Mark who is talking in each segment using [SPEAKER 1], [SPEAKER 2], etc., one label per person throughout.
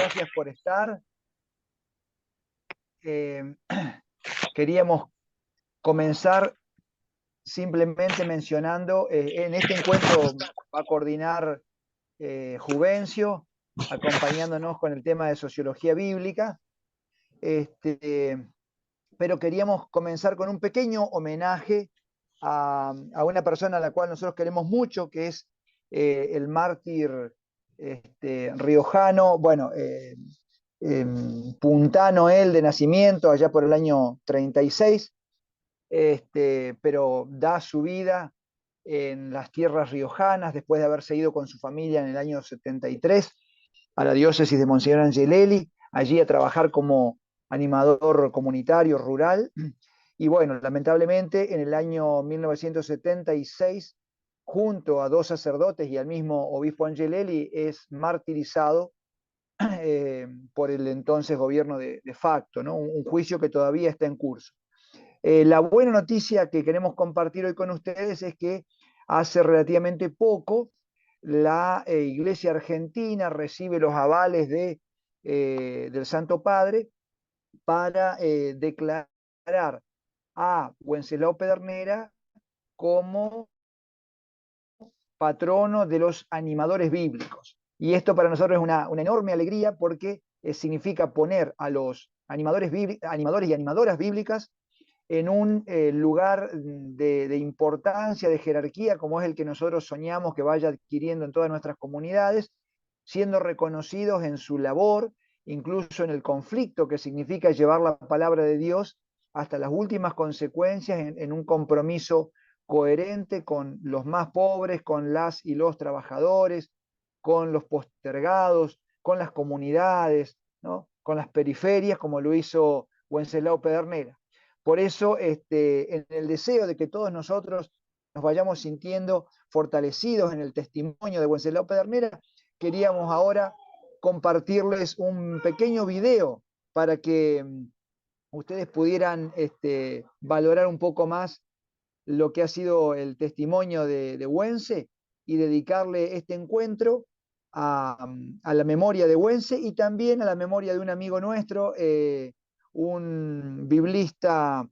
[SPEAKER 1] gracias por estar. Queríamos comenzar simplemente mencionando, en este encuentro va a coordinar Juvencio, acompañándonos con el tema de sociología bíblica, pero queríamos comenzar con un pequeño homenaje a una persona a la cual nosotros queremos mucho, que es el mártir riojano, bueno, puntano él de nacimiento, allá por el año 36, pero da su vida en las tierras riojanas después de haberse ido con su familia en el año 73 a la diócesis de Monseñor Angelelli, allí a trabajar como animador comunitario rural. Y bueno, lamentablemente en el año 1976, junto a dos sacerdotes y al mismo obispo Angelelli, es martirizado por el entonces gobierno de facto, ¿no? Un juicio que todavía está en curso. La buena noticia que queremos compartir hoy con ustedes es que hace relativamente poco la Iglesia Argentina recibe los avales del Santo Padre para declarar a Wenceslao Pedernera como patrono de los animadores bíblicos. Y esto para nosotros es una enorme alegría porque significa poner a los animadores y animadoras bíblicas en un lugar de importancia, de jerarquía, como es el que nosotros soñamos que vaya adquiriendo en todas nuestras comunidades, siendo reconocidos en su labor, incluso en el conflicto que significa llevar la palabra de Dios hasta las últimas consecuencias en un compromiso coherente con los más pobres, con las y los trabajadores, con los postergados, con las comunidades, ¿no? Con las periferias, como lo hizo Wenceslao Pedernera. Por eso, en el deseo de que todos nosotros nos vayamos sintiendo fortalecidos en el testimonio de Wenceslao Pedernera, queríamos ahora compartirles un pequeño video para que ustedes pudieran valorar un poco más lo que ha sido el testimonio de Wence y dedicarle este encuentro a la memoria de Wence y también a la memoria de un amigo nuestro, un biblista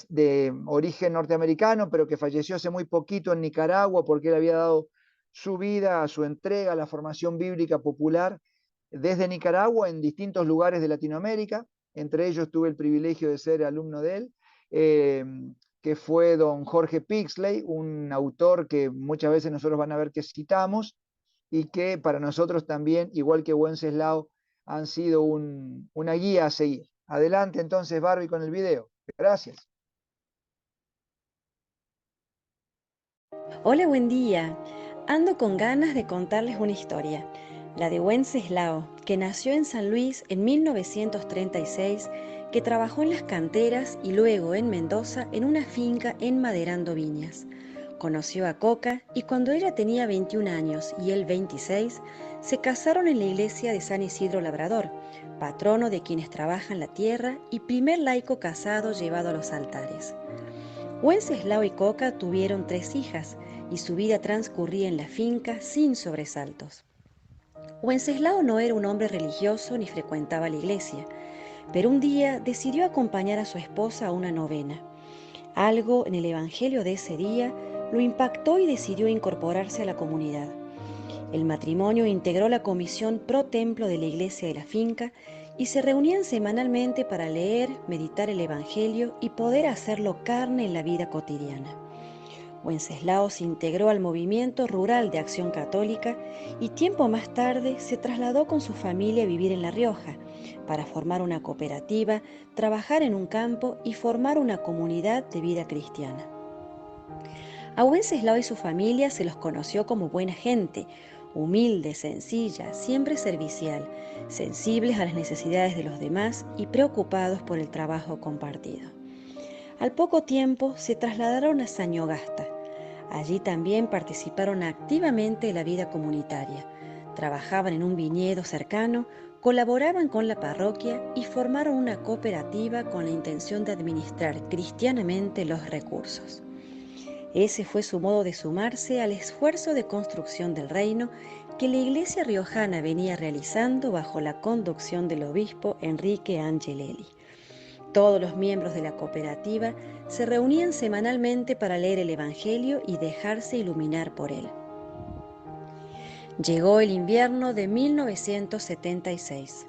[SPEAKER 1] de origen norteamericano, pero que falleció hace muy poquito en Nicaragua porque él había dado su vida, su entrega a la formación bíblica popular desde Nicaragua en distintos lugares de Latinoamérica. Entre ellos tuve el privilegio de ser alumno de él, que fue don Jorge Pixley, un autor que muchas veces nosotros van a ver que citamos y que para nosotros también, igual que Wenceslao, han sido una guía a seguir. Adelante entonces, Barbie, con el video. Gracias.
[SPEAKER 2] Hola, buen día. Ando con ganas de contarles una historia, la de Wenceslao, que nació en San Luis en 1936, que trabajó en las canteras y luego en Mendoza en una finca enmaderando viñas. Conoció a Coca y cuando ella tenía 21 años y él 26, se casaron en la iglesia de San Isidro Labrador, patrono de quienes trabajan la tierra y primer laico casado llevado a los altares. Wenceslao y Coca tuvieron 3 hijas y su vida transcurría en la finca sin sobresaltos. Wenceslao no era un hombre religioso ni frecuentaba la iglesia, pero un día decidió acompañar a su esposa a una novena. Algo en el evangelio de ese día lo impactó y decidió incorporarse a la comunidad. El matrimonio integró la comisión pro templo de la iglesia de la finca y se reunían semanalmente para leer, meditar el evangelio y poder hacerlo carne en la vida cotidiana. Wenceslao se integró al movimiento rural de Acción Católica y tiempo más tarde se trasladó con su familia a vivir en La Rioja para formar una cooperativa, trabajar en un campo y formar una comunidad de vida cristiana. A Wenceslao y su familia se los conoció como buena gente, humilde, sencilla, siempre servicial, sensibles a las necesidades de los demás y preocupados por el trabajo compartido. Al poco tiempo se trasladaron a Sañogasta. Allí también participaron activamente en la vida comunitaria. Trabajaban en un viñedo cercano, colaboraban con la parroquia y formaron una cooperativa con la intención de administrar cristianamente los recursos. Ese fue su modo de sumarse al esfuerzo de construcción del reino que la iglesia riojana venía realizando bajo la conducción del obispo Enrique Angelelli. Todos los miembros de la cooperativa se reunían semanalmente para leer el Evangelio y dejarse iluminar por él. Llegó el invierno de 1976.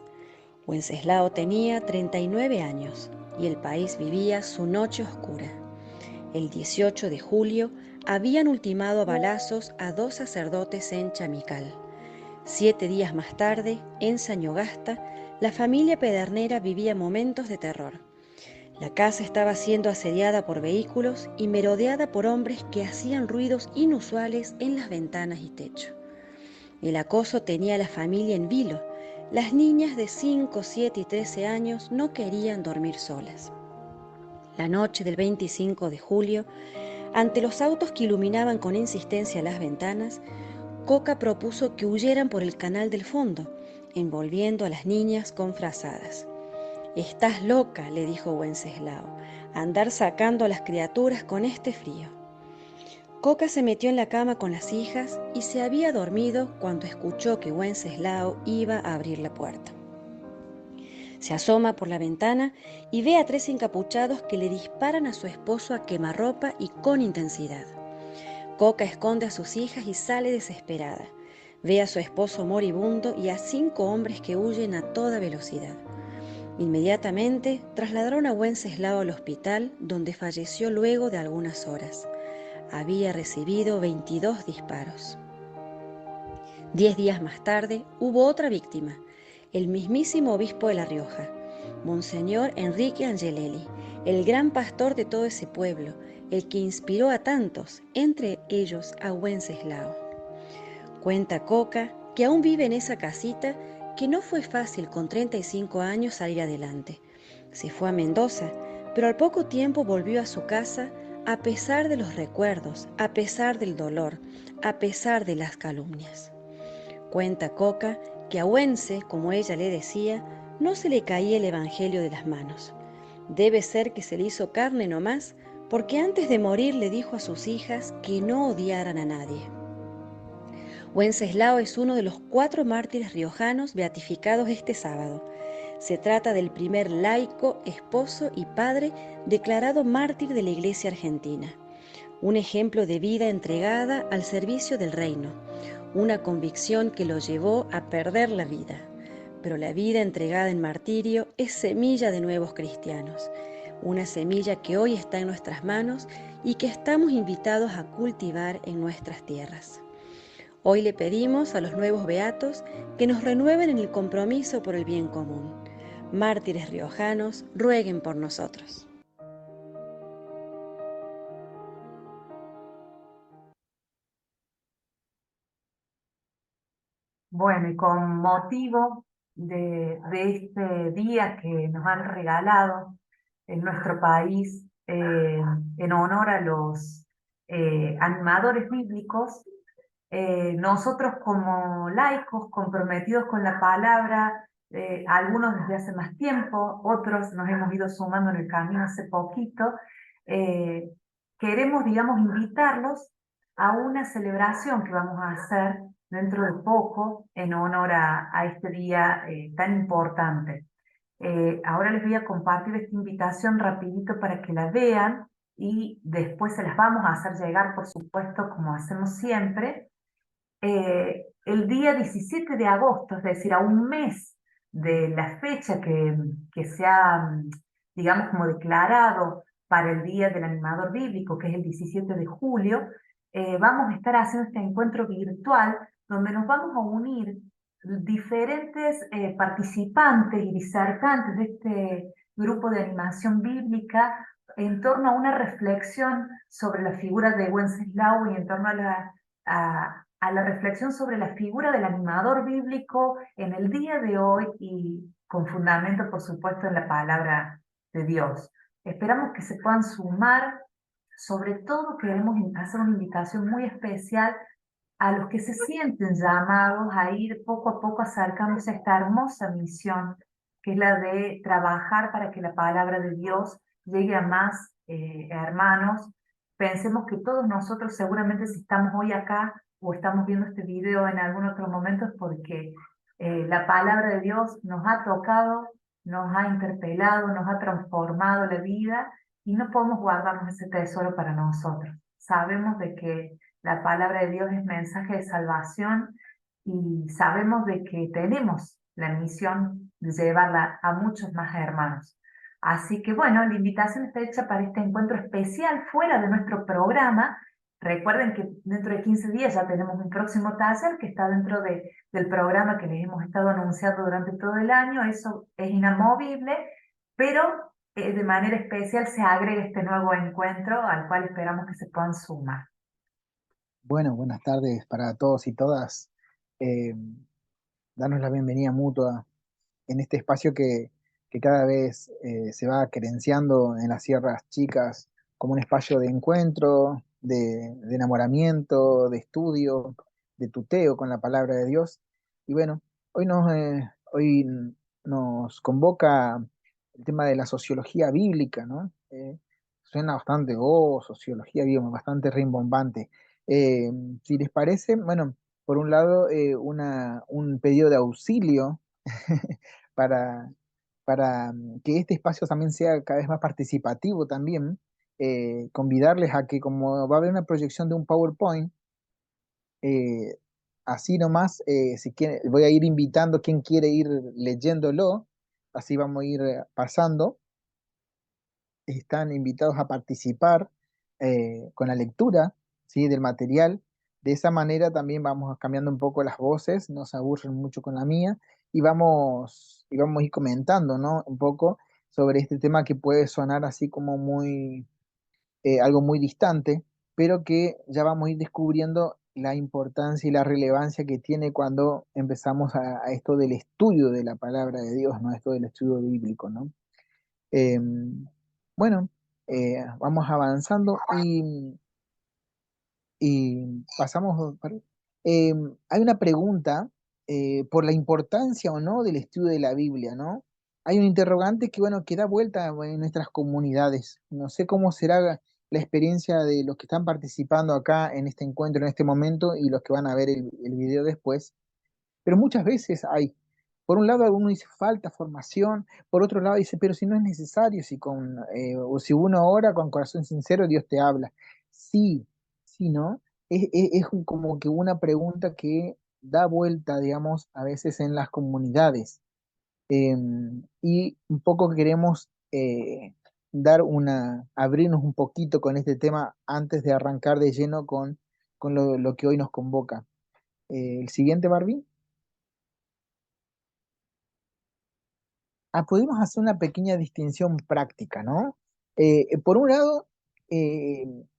[SPEAKER 2] Wenceslao tenía 39 años y el país vivía su noche oscura. El 18 de julio habían ultimado a balazos a 2 sacerdotes en Chamical. 7 días más tarde, en Sañogasta, la familia Pedernera vivía momentos de terror. La casa estaba siendo asediada por vehículos y merodeada por hombres que hacían ruidos inusuales en las ventanas y techo. El acoso tenía a la familia en vilo. Las niñas de 5, 7 y 13 años no querían dormir solas. La noche del 25 de julio, ante los autos que iluminaban con insistencia las ventanas, Coca propuso que huyeran por el canal del fondo, envolviendo a las niñas con frazadas. «Estás loca», le dijo Wenceslao, «andar sacando a las criaturas con este frío». Coca se metió en la cama con las hijas y se había dormido cuando escuchó que Wenceslao iba a abrir la puerta. Se asoma por la ventana y ve a 3 encapuchados que le disparan a su esposo a quemarropa y con intensidad. Coca esconde a sus hijas y sale desesperada. Ve a su esposo moribundo y a 5 hombres que huyen a toda velocidad. Inmediatamente trasladaron a Wenceslao al hospital, donde falleció luego de algunas horas. Había recibido 22 disparos. 10 días más tarde hubo otra víctima, el mismísimo obispo de La Rioja, Monseñor Enrique Angelelli, el gran pastor de todo ese pueblo, el que inspiró a tantos, entre ellos a Wenceslao. Cuenta Coca que aún vive en esa casita, que no fue fácil con 35 años salir adelante. Se fue a Mendoza, pero al poco tiempo volvió a su casa a pesar de los recuerdos, a pesar del dolor, a pesar de las calumnias. Cuenta Coca que a Wence, como ella le decía, no se le caía el evangelio de las manos. Debe ser que se le hizo carne nomás, porque antes de morir le dijo a sus hijas que no odiaran a nadie. Wenceslao es uno de los 4 mártires riojanos beatificados este sábado. Se trata del primer laico, esposo y padre declarado mártir de la Iglesia argentina. Un ejemplo de vida entregada al servicio del reino, una convicción que lo llevó a perder la vida. Pero la vida entregada en martirio es semilla de nuevos cristianos, una semilla que hoy está en nuestras manos y que estamos invitados a cultivar en nuestras tierras. Hoy le pedimos a los nuevos beatos que nos renueven en el compromiso por el bien común. Mártires riojanos, rueguen por nosotros.
[SPEAKER 3] Bueno, y con motivo de este día que nos han regalado en nuestro país, en honor a los animadores bíblicos, nosotros como laicos comprometidos con la palabra, algunos desde hace más tiempo, otros nos hemos ido sumando en el camino hace poquito, eh, queremos, digamos, invitarlos a una celebración que vamos a hacer dentro de poco en honor a este día tan importante. Ahora les voy a compartir esta invitación rapidito para que la vean y después se las vamos a hacer llegar, por supuesto, como hacemos siempre. El día 17 de agosto, es decir, a un mes de la fecha que se ha, digamos, como declarado para el Día del Animador Bíblico, que es el 17 de julio, vamos a estar haciendo este encuentro virtual donde nos vamos a unir diferentes participantes y disertantes de este grupo de animación bíblica en torno a una reflexión sobre la figura de Wenceslao y en torno a la reflexión sobre la figura del animador bíblico en el día de hoy y con fundamento, por supuesto, en la palabra de Dios. Esperamos que se puedan sumar. Sobre todo queremos hacer una invitación muy especial a los que se sienten llamados a ir poco a poco acercándose a esta hermosa misión, que es la de trabajar para que la palabra de Dios llegue a más hermanos. Pensemos que todos nosotros seguramente, si estamos hoy acá, o estamos viendo este video en algún otro momento es porque la palabra de Dios nos ha tocado, nos ha interpelado, nos ha transformado la vida y no podemos guardarnos ese tesoro para nosotros. Sabemos de que la palabra de Dios es mensaje de salvación y sabemos de que tenemos la misión de llevarla a muchos más hermanos. Así que bueno, la invitación está hecha para este encuentro especial fuera de nuestro programa. Recuerden que dentro de 15 días ya tenemos un próximo taller que está dentro del programa que les hemos estado anunciando durante todo el año. Eso es inamovible, pero de manera especial se agrega este nuevo encuentro al cual esperamos que se puedan sumar.
[SPEAKER 4] Bueno, buenas tardes para todos y todas. Eh, Darnos la bienvenida mutua en este espacio que cada vez se va querenciando en las Sierras Chicas como un espacio de encuentro, de enamoramiento, de estudio, de tuteo con la palabra de Dios. Y bueno, hoy nos convoca el tema de la sociología bíblica, ¿no? Suena bastante, sociología bíblica, bastante rimbombante. Eh, si les parece, bueno, por un lado, un pedido de auxilio para, para que este espacio también sea cada vez más participativo también, convidarles a que como va a haber una proyección de un PowerPoint, eh, así nomás, si quieren, voy a ir invitando quien quiere ir leyéndolo, así vamos a ir pasando, están invitados a participar con la lectura, ¿sí? Del material. De esa manera también vamos cambiando un poco las voces, no se aburren mucho con la mía, y vamos a ir comentando, ¿no? Un poco sobre este tema que puede sonar así como algo muy distante, pero que ya vamos a ir descubriendo la importancia y la relevancia que tiene cuando empezamos a esto del estudio de la palabra de Dios, ¿no? Esto del estudio bíblico, ¿no? Eh, bueno, vamos avanzando y pasamos. Eh, Hay una pregunta por la importancia o no del estudio de la Biblia, ¿no? Hay un interrogante que, bueno, que da vuelta en nuestras comunidades. No sé cómo será la experiencia de los que están participando acá en este encuentro, en este momento, y los que van a ver el video después. Pero muchas veces hay, por un lado alguno dice falta formación, por otro lado dice, pero si no es necesario, o si uno ora con corazón sincero, Dios te habla. Sí, sí, ¿no? Como que una pregunta que da vuelta, digamos, a veces en las comunidades. Y un poco queremos abrirnos un poquito con este tema antes de arrancar de lleno con lo que hoy nos convoca. El siguiente, Barbie. Podemos hacer una pequeña distinción práctica, ¿no? Por un lado,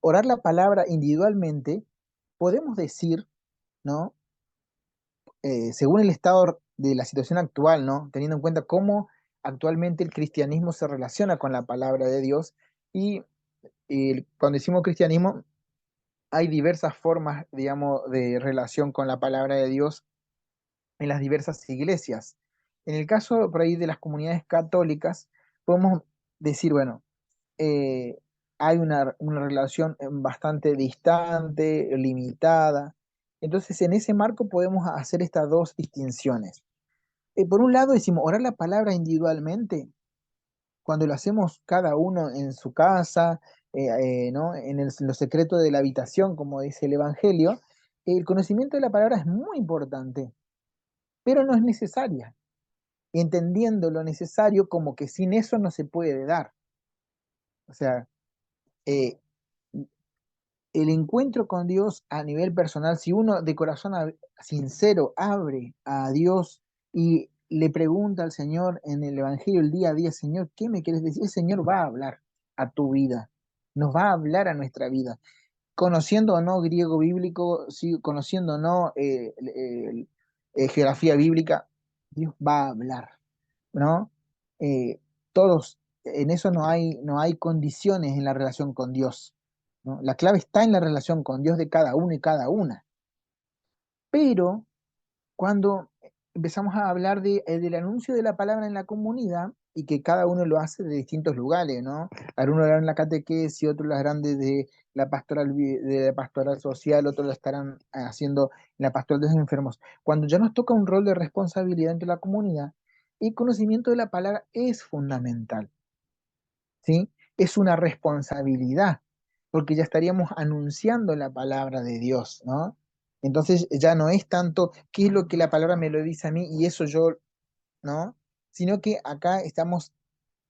[SPEAKER 4] orar la palabra individualmente, podemos decir, ¿no? Según el estado de la situación actual, ¿no? Teniendo en cuenta cómo actualmente el cristianismo se relaciona con la palabra de Dios, y cuando decimos cristianismo, hay diversas formas, digamos, de relación con la palabra de Dios en las diversas iglesias. En el caso por ahí de las comunidades católicas, podemos decir, bueno, eh, hay una relación bastante distante, limitada. Entonces, en ese marco podemos hacer estas dos distinciones. Por un lado, decimos orar la palabra individualmente, cuando lo hacemos cada uno en su casa, ¿no? En lo secreto de la habitación, como dice el Evangelio. El conocimiento de la palabra es muy importante, pero no es necesaria, entendiendo lo necesario como que sin eso no se puede dar. O sea, eh, el encuentro con Dios a nivel personal, si uno de corazón sincero abre a Dios y le pregunta al Señor en el Evangelio el día a día, Señor, ¿qué me quieres decir? El Señor va a hablar a tu vida, nos va a hablar a nuestra vida. Conociendo o no griego bíblico, sí, conociendo o no geografía bíblica, Dios va a hablar, ¿no? Eh, Todos, en eso no hay condiciones en la relación con Dios, ¿no? La clave está en la relación con Dios de cada uno y cada una. Pero cuando empezamos a hablar del anuncio de la palabra en la comunidad, y que cada uno lo hace de distintos lugares, ¿no? Algunos lo harán en la catequesis, otros lo harán desde de la pastoral social, otros lo estarán haciendo en la pastoral de los enfermos. Cuando ya nos toca un rol de responsabilidad dentro de la comunidad, el conocimiento de la palabra es fundamental, ¿sí? Es una responsabilidad, porque ya estaríamos anunciando la palabra de Dios, ¿no? Entonces ya no es tanto qué es lo que la palabra me lo dice a mí y eso yo, ¿no? Sino que acá estamos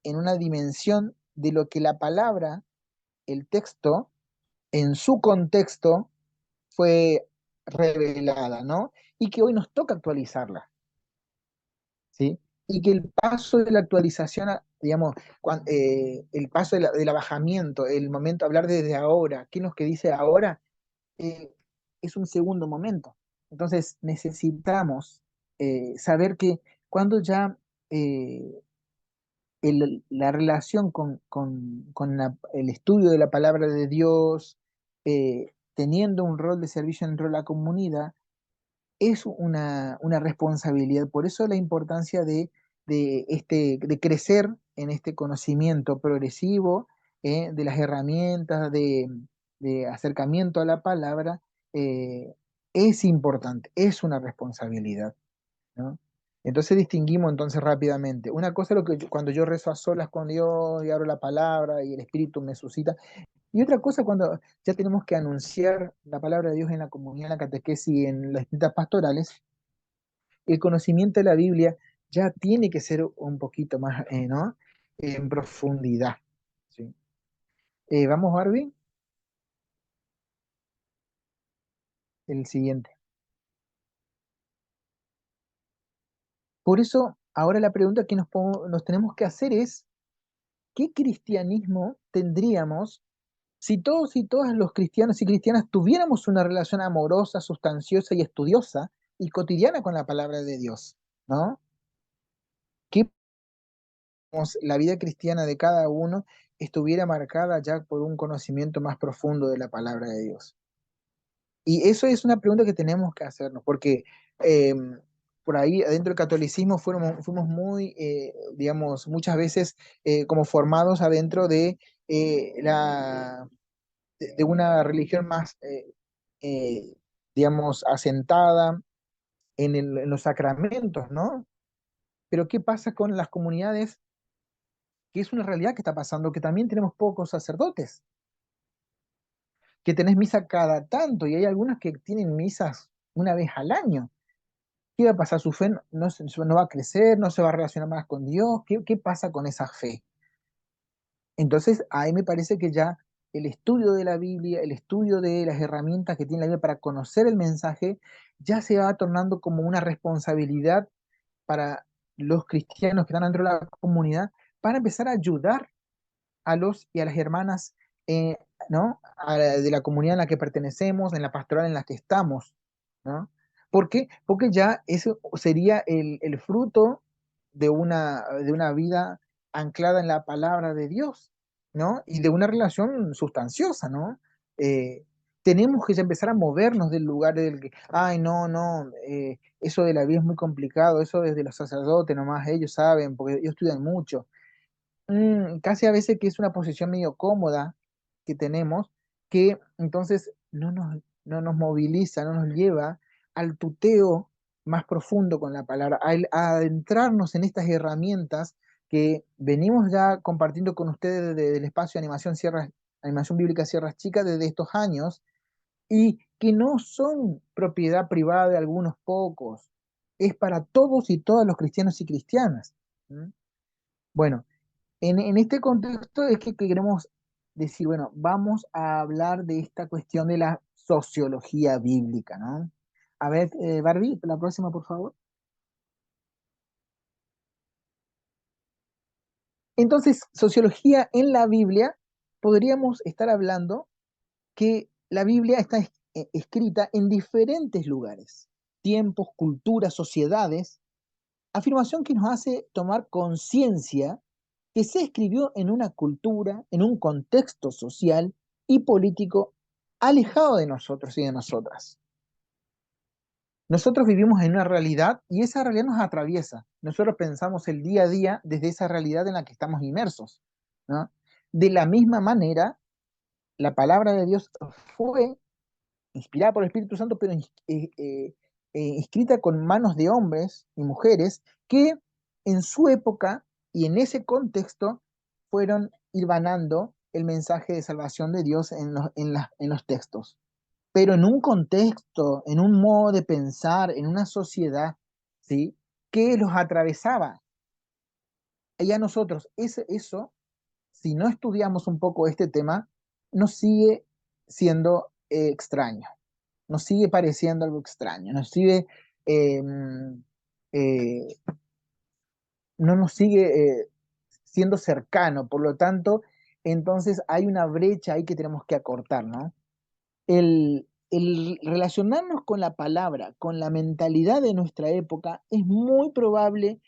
[SPEAKER 4] en una dimensión de lo que la palabra, el texto, en su contexto fue revelada, ¿no? Y que hoy nos toca actualizarla, ¿sí? Y que el paso de la actualización, digamos, el paso del abajamiento, el momento, hablar desde ahora, ¿qué es lo que dice ahora? Eh, es un segundo momento. Entonces necesitamos saber que cuando ya la relación el estudio de la palabra de Dios, teniendo un rol de servicio dentro de la comunidad, es una responsabilidad. Por eso la importancia de crecer en este conocimiento progresivo, de las herramientas de acercamiento a la palabra, es importante, es una responsabilidad, ¿no? Entonces distinguimos entonces rápidamente. Una cosa es cuando yo rezo a solas con Dios y abro la palabra y el Espíritu me suscita. Y otra cosa cuando ya tenemos que anunciar la palabra de Dios en la comunidad, en la catequesis y en las distintas pastorales, el conocimiento de la Biblia ya tiene que ser un poquito más, ¿no? En profundidad. ¿Sí? Vamos, Barbie, el siguiente. Por eso, ahora la pregunta que nos tenemos que hacer es, ¿qué cristianismo tendríamos si todos y todas los cristianos y cristianas tuviéramos una relación amorosa, sustanciosa y estudiosa y cotidiana con la palabra de Dios? ¿No? ¿Qué la vida cristiana de cada uno estuviera marcada ya por un conocimiento más profundo de la palabra de Dios? Y eso es una pregunta que tenemos que hacernos, porque eh, por ahí adentro del catolicismo fuimos muy, digamos, muchas veces como formados adentro de una religión más, digamos, asentada en los sacramentos, ¿no? Pero ¿qué pasa con las comunidades? Que es una realidad que está pasando, que también tenemos pocos sacerdotes, que tenés misa cada tanto y hay algunas que tienen misas una vez al año. ¿Qué va a pasar? ¿Su fe no va a crecer? ¿No se va a relacionar más con Dios? ¿Qué pasa con esa fe? Entonces, ahí me parece que ya el estudio de la Biblia, el estudio de las herramientas que tiene la Biblia para conocer el mensaje, ya se va tornando como una responsabilidad para los cristianos que están dentro de la comunidad, para empezar a ayudar a los y a las hermanas, eh, ¿no? De la comunidad en la que pertenecemos, en la pastoral en la que estamos, ¿no? ¿Por qué? Porque ya eso sería el fruto de una vida anclada en la palabra de Dios, ¿no? Y de una relación sustanciosa, ¿no? Eh, tenemos que ya empezar a movernos del lugar del que, ay, no, no, eso de la vida es muy complicado, eso desde los sacerdotes nomás, ellos saben, porque ellos estudian mucho. Casi a veces que es una posición medio cómoda que tenemos, que entonces no nos moviliza, no nos lleva al tuteo más profundo con la palabra, a adentrarnos en estas herramientas que venimos ya compartiendo con ustedes desde el espacio de Animación Bíblica Sierras Chicas desde estos años, y que no son propiedad privada de algunos pocos, es para todos y todas los cristianos y cristianas. ¿Mm? Bueno, en este contexto es que queremos decir, bueno, vamos a hablar de esta cuestión de la sociología bíblica, ¿no? A ver, Barbie, la próxima, por favor. Entonces, sociología en la Biblia, podríamos estar hablando que la Biblia está escrita en diferentes lugares, tiempos, culturas, sociedades, afirmación que nos hace tomar conciencia que se escribió en una cultura, en un contexto social y político alejado de nosotros y de nosotras. Nosotros vivimos en una realidad y esa realidad nos atraviesa. Nosotros pensamos el día a día desde esa realidad en la que estamos inmersos, ¿no? De la misma manera, la palabra de Dios fue inspirada por el Espíritu Santo, pero escrita con manos de hombres y mujeres que en su época y en ese contexto fueron hilvanando el mensaje de salvación de Dios en los textos, pero en un contexto, en un modo de pensar, en una sociedad, ¿sí? Que los atravesaba. Y a nosotros, eso, si no estudiamos un poco este tema, nos sigue siendo extraño, nos sigue pareciendo algo extraño, eh, eh, no nos sigue siendo cercano, por lo tanto, entonces hay una brecha ahí que tenemos que acortar, ¿no? El relacionarnos con la palabra, con la mentalidad de nuestra época, es muy probable,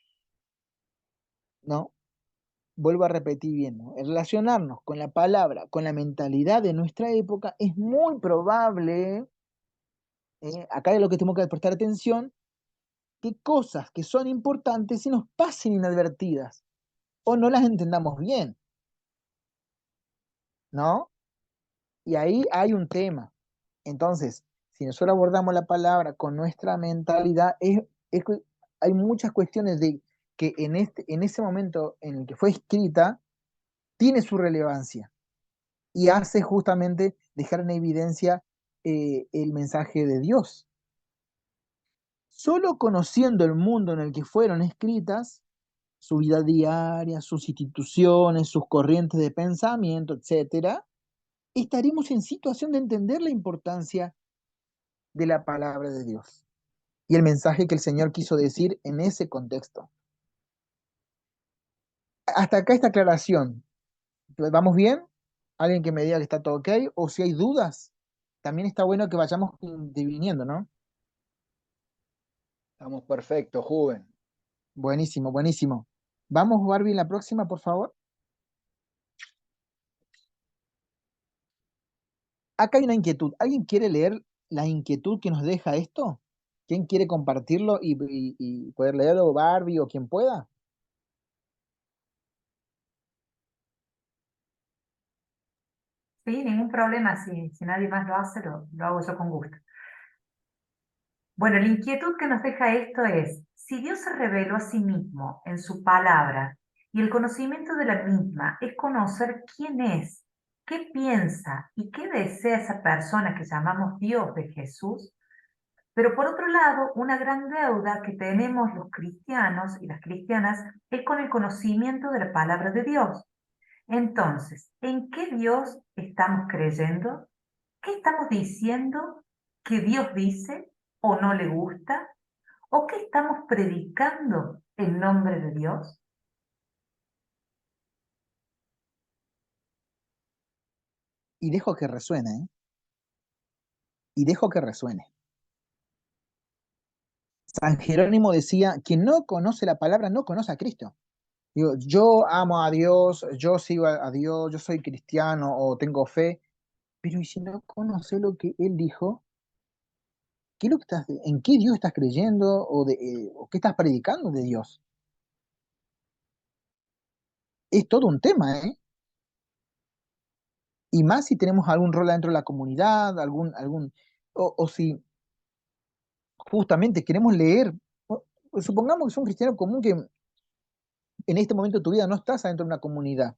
[SPEAKER 4] ¿no? Vuelvo a repetir bien, ¿no? El relacionarnos con la palabra, con la mentalidad de nuestra época, es muy probable, acá es lo que tenemos que prestar atención, que cosas que son importantes se nos pasen inadvertidas o no las entendamos bien, ¿no? Y ahí hay un tema. Entonces, si nosotros abordamos la palabra con nuestra mentalidad, hay muchas cuestiones de que en ese momento en el que fue escrita, tiene su relevancia y hace justamente dejar en evidencia el mensaje de Dios. Solo conociendo el mundo en el que fueron escritas, su vida diaria, sus instituciones, sus corrientes de pensamiento, etcétera, estaremos en situación de entender la importancia de la palabra de Dios y el mensaje que el Señor quiso decir en ese contexto. Hasta acá esta aclaración. ¿Vamos bien? ¿Alguien que me diga que está todo ok? O si hay dudas, también está bueno que vayamos diviniendo, ¿no?
[SPEAKER 1] Estamos perfectos, Juven.
[SPEAKER 4] Buenísimo, buenísimo. Vamos, Barbie, la próxima, por favor. Acá hay una inquietud. ¿Alguien quiere leer la inquietud que nos deja esto? ¿Quién quiere compartirlo y poder leerlo, Barbie o quien pueda?
[SPEAKER 3] Sí, ningún problema. Si nadie más lo hace, lo hago yo con gusto. Bueno, la inquietud que nos deja esto es, si Dios se reveló a sí mismo en su palabra y el conocimiento de la misma es conocer quién es, qué piensa y qué desea esa persona que llamamos Dios de Jesús, pero por otro lado, una gran deuda que tenemos los cristianos y las cristianas es con el conocimiento de la palabra de Dios. Entonces, ¿en qué Dios estamos creyendo? ¿Qué estamos diciendo que Dios dice o no le gusta? ¿O qué estamos predicando en nombre de Dios?
[SPEAKER 4] Y dejo que resuene, ¿eh? Y dejo que resuene. San Jerónimo decía, quien no conoce la palabra no conoce a Cristo. Digo, yo amo a Dios, yo sigo a Dios, yo soy cristiano o tengo fe, pero ¿y si no conoce lo que Él dijo? ¿Qué es lo que en qué Dios estás creyendo o qué estás predicando de Dios? Es todo un tema, ¿eh? Y más si tenemos algún rol dentro de la comunidad, o si justamente queremos leer, o supongamos que es un cristiano común que en este momento de tu vida no estás adentro de una comunidad,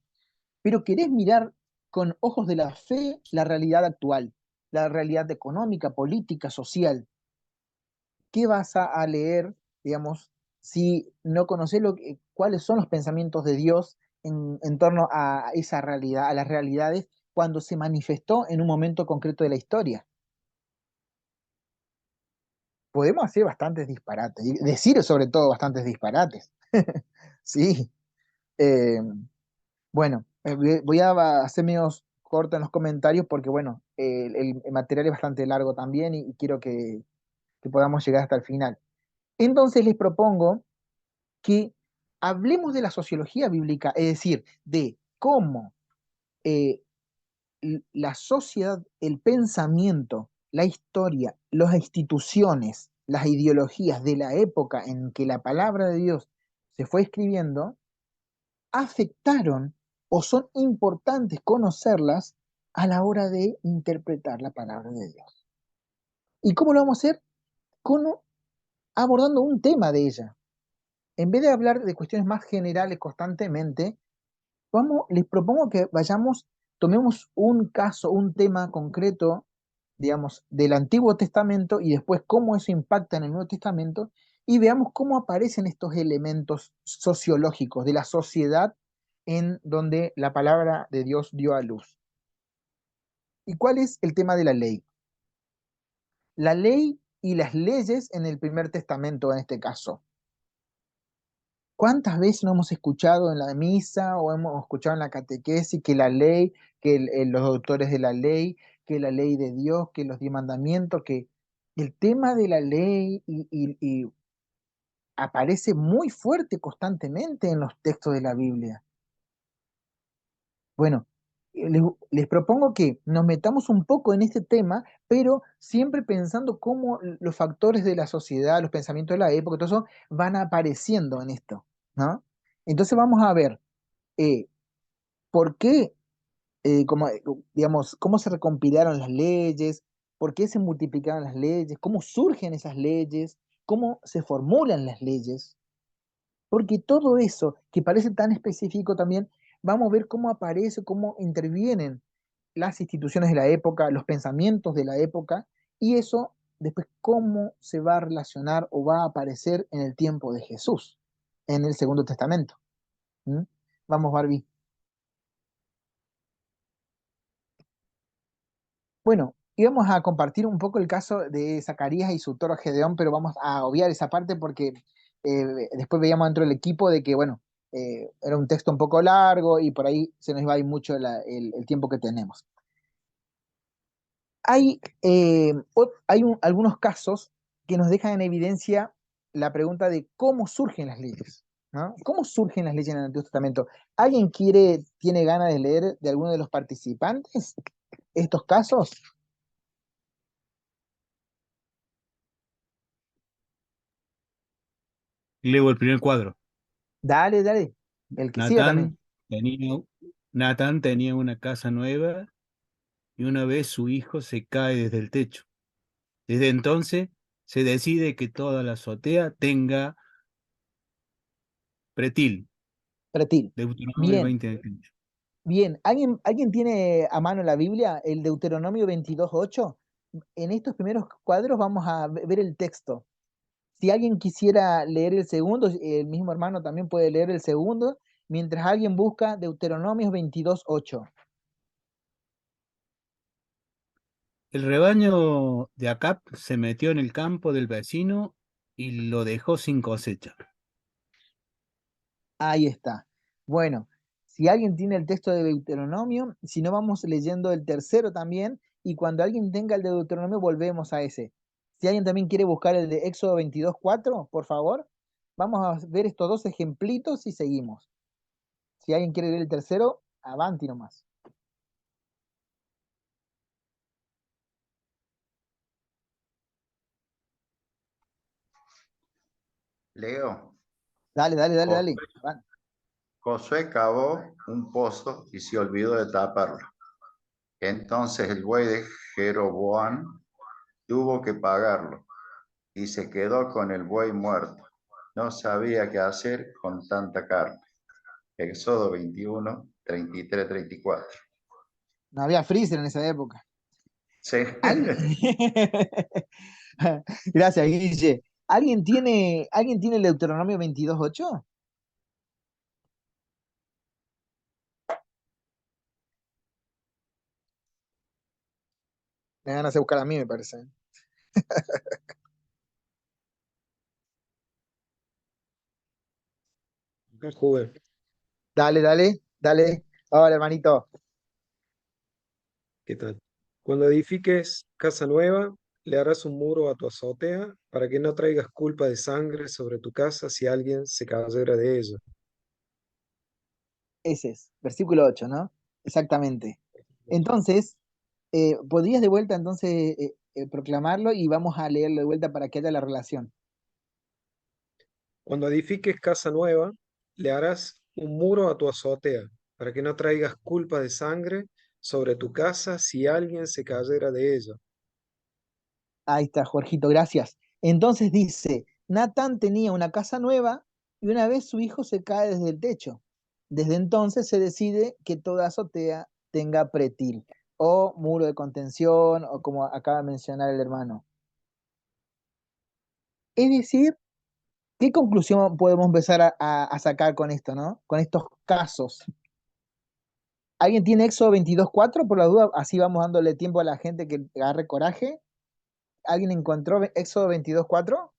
[SPEAKER 4] pero querés mirar con ojos de la fe la realidad actual, la realidad económica, política, social. ¿Qué vas a leer, digamos, si no conoces cuáles son los pensamientos de Dios en torno a esa realidad, a las realidades, cuando se manifestó en un momento concreto de la historia? Podemos hacer bastantes disparates, y decir sobre todo bastantes disparates. Sí. Eh, bueno, voy a hacer menos corto en los comentarios porque, bueno, el material es bastante largo también y quiero que podamos llegar hasta el final. Entonces les propongo que hablemos de la sociología bíblica, es decir, de cómo eh, la sociedad, el pensamiento, la historia, las instituciones las ideologías de la época en que la palabra de Dios se fue escribiendo, afectaron o son importantes conocerlas a la hora de interpretar la palabra de Dios. ¿Y cómo lo vamos a hacer? Abordando un tema de ella. En vez de hablar de cuestiones más generales constantemente, les propongo que tomemos un caso, un tema concreto, digamos, del Antiguo Testamento y después cómo eso impacta en el Nuevo Testamento y veamos cómo aparecen estos elementos sociológicos de la sociedad en donde la palabra de Dios dio a luz. ¿Y cuál es el tema de la ley? La ley y las leyes en el Primer Testamento en este caso. ¿Cuántas veces no hemos escuchado en la misa o hemos escuchado en la catequesis que la ley, que los doctores de la ley, que la ley de Dios, que los 10 mandamientos, que el tema de la ley y aparece muy fuerte constantemente en los textos de la Biblia? Bueno, les propongo que nos metamos un poco en este tema, pero siempre pensando cómo los factores de la sociedad, los pensamientos de la época, todo eso van apareciendo en esto, ¿no? Entonces vamos a ver por qué, digamos, cómo se recompilaron las leyes, por qué se multiplicaron las leyes, cómo surgen esas leyes, cómo se formulan las leyes. Porque todo eso que parece tan específico también, vamos a ver cómo aparece, cómo intervienen las instituciones de la época, los pensamientos de la época, y eso después cómo se va a relacionar o va a aparecer en el tiempo de Jesús, en el Segundo Testamento. ¿Mm? Vamos, Barbie. Bueno, íbamos a compartir un poco el caso de Zacarías y su toro Gedeón, pero vamos a obviar esa parte porque después veíamos dentro del equipo de que, bueno, era un texto un poco largo y por ahí se nos va a ir mucho el tiempo que tenemos. Hay algunos casos que nos dejan en evidencia la pregunta de cómo surgen las leyes, ¿no? ¿Cómo surgen las leyes en el Antiguo Testamento? ¿Alguien tiene ganas de leer de alguno de los participantes estos casos?
[SPEAKER 5] Leo el primer cuadro.
[SPEAKER 4] Dale, dale. El que siga también.
[SPEAKER 5] Natán tenía, Natán tenía una casa nueva y una vez su hijo se cae desde el techo. Desde entonces se decide que toda la azotea tenga pretil,
[SPEAKER 4] Pretil.
[SPEAKER 5] Deuteronomio
[SPEAKER 4] Bien,
[SPEAKER 5] 20.
[SPEAKER 4] bien. ¿Alguien tiene a mano la Biblia, el Deuteronomio 22:8? En estos primeros cuadros vamos a ver el texto. Si alguien quisiera leer el segundo, el mismo hermano también puede leer el segundo, mientras alguien busca Deuteronomio 22:8.
[SPEAKER 5] El rebaño de Acab se metió en el campo del vecino y lo dejó sin cosecha.
[SPEAKER 4] Ahí está. Bueno, si alguien tiene el texto de Deuteronomio, si no vamos leyendo el tercero también, y cuando alguien tenga el de Deuteronomio volvemos a ese. Si alguien también quiere buscar el de Éxodo 22:4, por favor, vamos a ver estos dos ejemplitos y seguimos. Si alguien quiere leer el tercero, avanti nomás.
[SPEAKER 6] Leo,
[SPEAKER 4] Dale, dale, dale, dale.
[SPEAKER 6] Josué,
[SPEAKER 4] Van.
[SPEAKER 6] Josué cavó un pozo y se olvidó de taparlo. Entonces el buey de Jeroboam tuvo que pagarlo y se quedó con el buey muerto. No sabía qué hacer con tanta carne. Éxodo 21, 33, 34.
[SPEAKER 4] No había freezer en esa época.
[SPEAKER 6] Sí.
[SPEAKER 4] ¿Alguien? Gracias, Guille. ¿Alguien tiene el Deuteronomio 22:8? Me van a hacer buscar a mí, me parece.
[SPEAKER 7] Acá jugué.
[SPEAKER 4] Dale, dale, dale. Ahora, hermanito.
[SPEAKER 7] ¿Qué tal? Cuando edifiques casa nueva, le harás un muro a tu azotea para que no traigas culpa de sangre sobre tu casa si alguien se cayera de ella.
[SPEAKER 4] Ese es, versículo 8, ¿no? Exactamente. Entonces, ¿podrías de vuelta entonces proclamarlo y vamos a leerlo de vuelta para que haya la relación.
[SPEAKER 7] Cuando edifiques casa nueva, le harás un muro a tu azotea, para que no traigas culpa de sangre sobre tu casa si alguien se cayera de ella.
[SPEAKER 4] Ahí está, Jorgito, gracias. Entonces dice, Natán tenía una casa nueva y una vez su hijo se cae desde el techo. Desde entonces se decide que toda azotea tenga pretil o muro de contención o como acaba de mencionar el hermano. Es decir, ¿qué conclusión podemos empezar a sacar con esto, ¿no? Con estos casos. ¿Alguien tiene Éxodo 22:4 por la duda? Así vamos dándole tiempo a la gente que agarre coraje. ¿Alguien encontró Éxodo 22:4?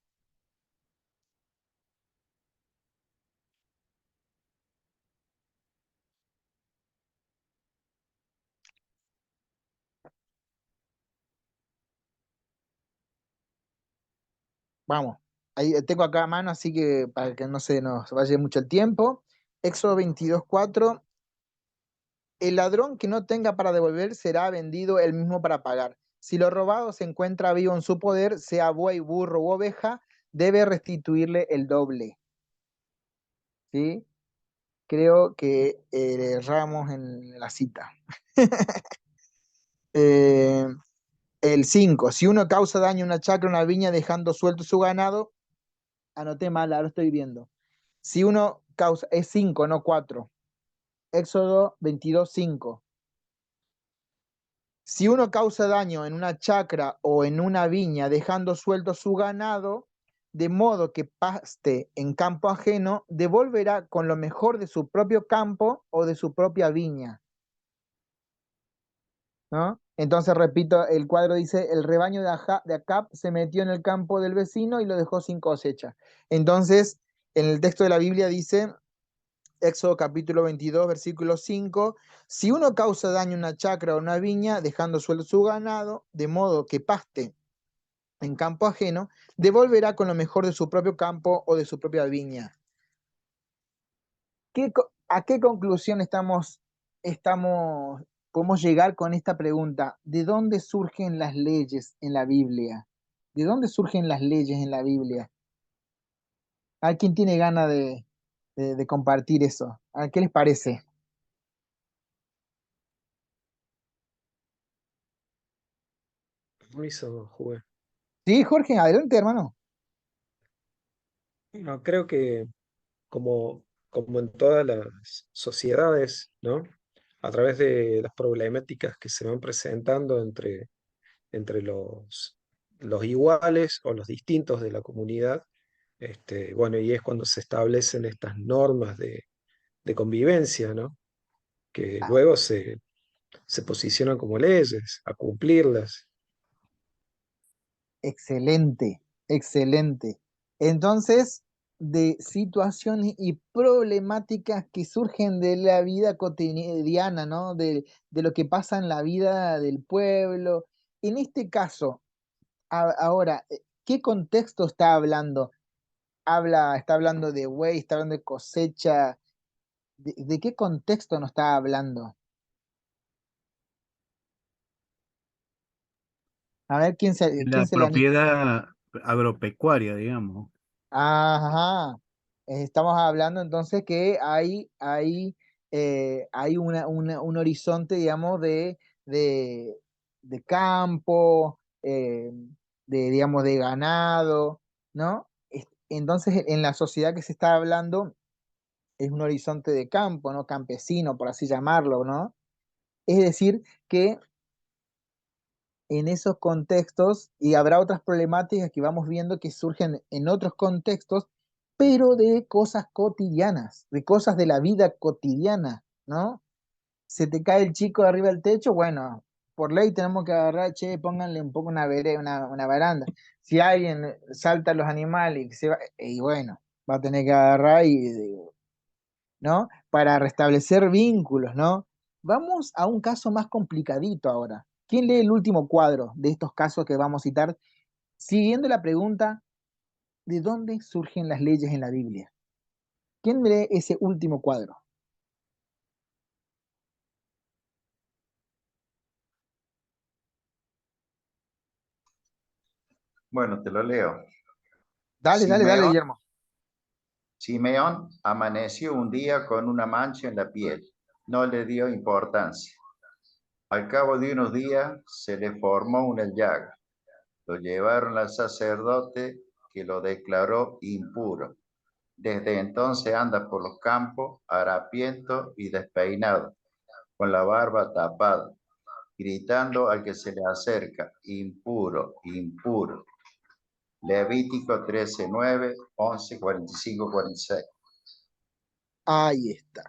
[SPEAKER 4] Vamos, ahí tengo acá a mano, así que para que no se nos vaya mucho el tiempo. Éxodo 22:4. El ladrón que no tenga para devolver será vendido él mismo para pagar. Si lo robado se encuentra vivo en su poder, sea buey, burro u oveja, debe restituirle el doble. ¿Sí? Creo que erramos en la cita. Eh, el 5. Si uno causa daño a una chacra o una viña dejando suelto su ganado, anoté mal, ahora estoy viendo. Si uno causa, es 5, no 4. Éxodo 22:5. Si uno causa daño en una chacra o en una viña dejando suelto su ganado, de modo que paste en campo ajeno, devolverá con lo mejor de su propio campo o de su propia viña. ¿No? Entonces, repito, el cuadro dice, el rebaño de Acab se metió en el campo del vecino y lo dejó sin cosecha. Entonces, en el texto de la Biblia dice, Éxodo capítulo 22, versículo 5, si uno causa daño a una chacra o una viña, dejando suelto su ganado, de modo que paste en campo ajeno, devolverá con lo mejor de su propio campo o de su propia viña. ¿A qué conclusión podemos llegar con esta pregunta? ¿De dónde surgen las leyes en la Biblia? ¿De dónde surgen las leyes en la Biblia? ¿A quién tiene ganas de compartir eso? ¿A qué les parece?
[SPEAKER 7] Permiso, jugué.
[SPEAKER 4] Sí, Jorge, adelante, hermano.
[SPEAKER 7] No, creo que como en todas las sociedades, ¿no? A través de las problemáticas que se van presentando entre los iguales o los distintos de la comunidad, bueno, y es cuando se establecen estas normas de convivencia, ¿no? Que
[SPEAKER 4] Ah,
[SPEAKER 7] luego se posicionan como leyes, a cumplirlas.
[SPEAKER 4] excelente, excelente. Entonces, de situaciones y problemáticas que surgen de la vida cotidiana, ¿no? De lo que pasa en la vida del pueblo. En este caso, ahora, ¿qué contexto está hablando? Está hablando de buey, está hablando de cosecha. ¿De qué contexto nos está hablando? A ver, ¿quién
[SPEAKER 5] La
[SPEAKER 4] se le anima?
[SPEAKER 5] propiedad agropecuaria, digamos.
[SPEAKER 4] Ajá. Estamos hablando entonces que hay un horizonte, digamos, de, de campo, digamos, de ganado, ¿no? Entonces, en la sociedad que se está hablando es un horizonte de campo, ¿no? Campesino, por así llamarlo, ¿no? Es decir, que en esos contextos, y habrá otras problemáticas que vamos viendo que surgen en otros contextos, pero de cosas cotidianas, de cosas de la vida cotidiana, ¿no? Se te cae el chico de arriba del techo, bueno, por ley tenemos que agarrar, che, pónganle un poco una baranda. Si alguien salta a los animales y bueno, va a tener que agarrar ¿no? Para restablecer vínculos, ¿no? Vamos a un caso más complicadito ahora. ¿Quién lee el último cuadro de estos casos que vamos a citar? Siguiendo la pregunta, ¿de dónde surgen las leyes en la Biblia? ¿Quién lee ese último cuadro?
[SPEAKER 6] Bueno, te lo leo.
[SPEAKER 4] Dale, dale, dale,
[SPEAKER 6] Simeón,
[SPEAKER 4] Guillermo.
[SPEAKER 6] Simeón amaneció un día con una mancha en la piel. No le dio importancia. Al cabo de unos días se le formó una llaga. Lo llevaron al sacerdote que lo declaró impuro. Desde entonces anda por los campos harapiento y despeinado, con la barba tapada, gritando al que se le acerca, impuro, impuro. Levítico 13, 9, 11, 45, 46.
[SPEAKER 4] Ahí está.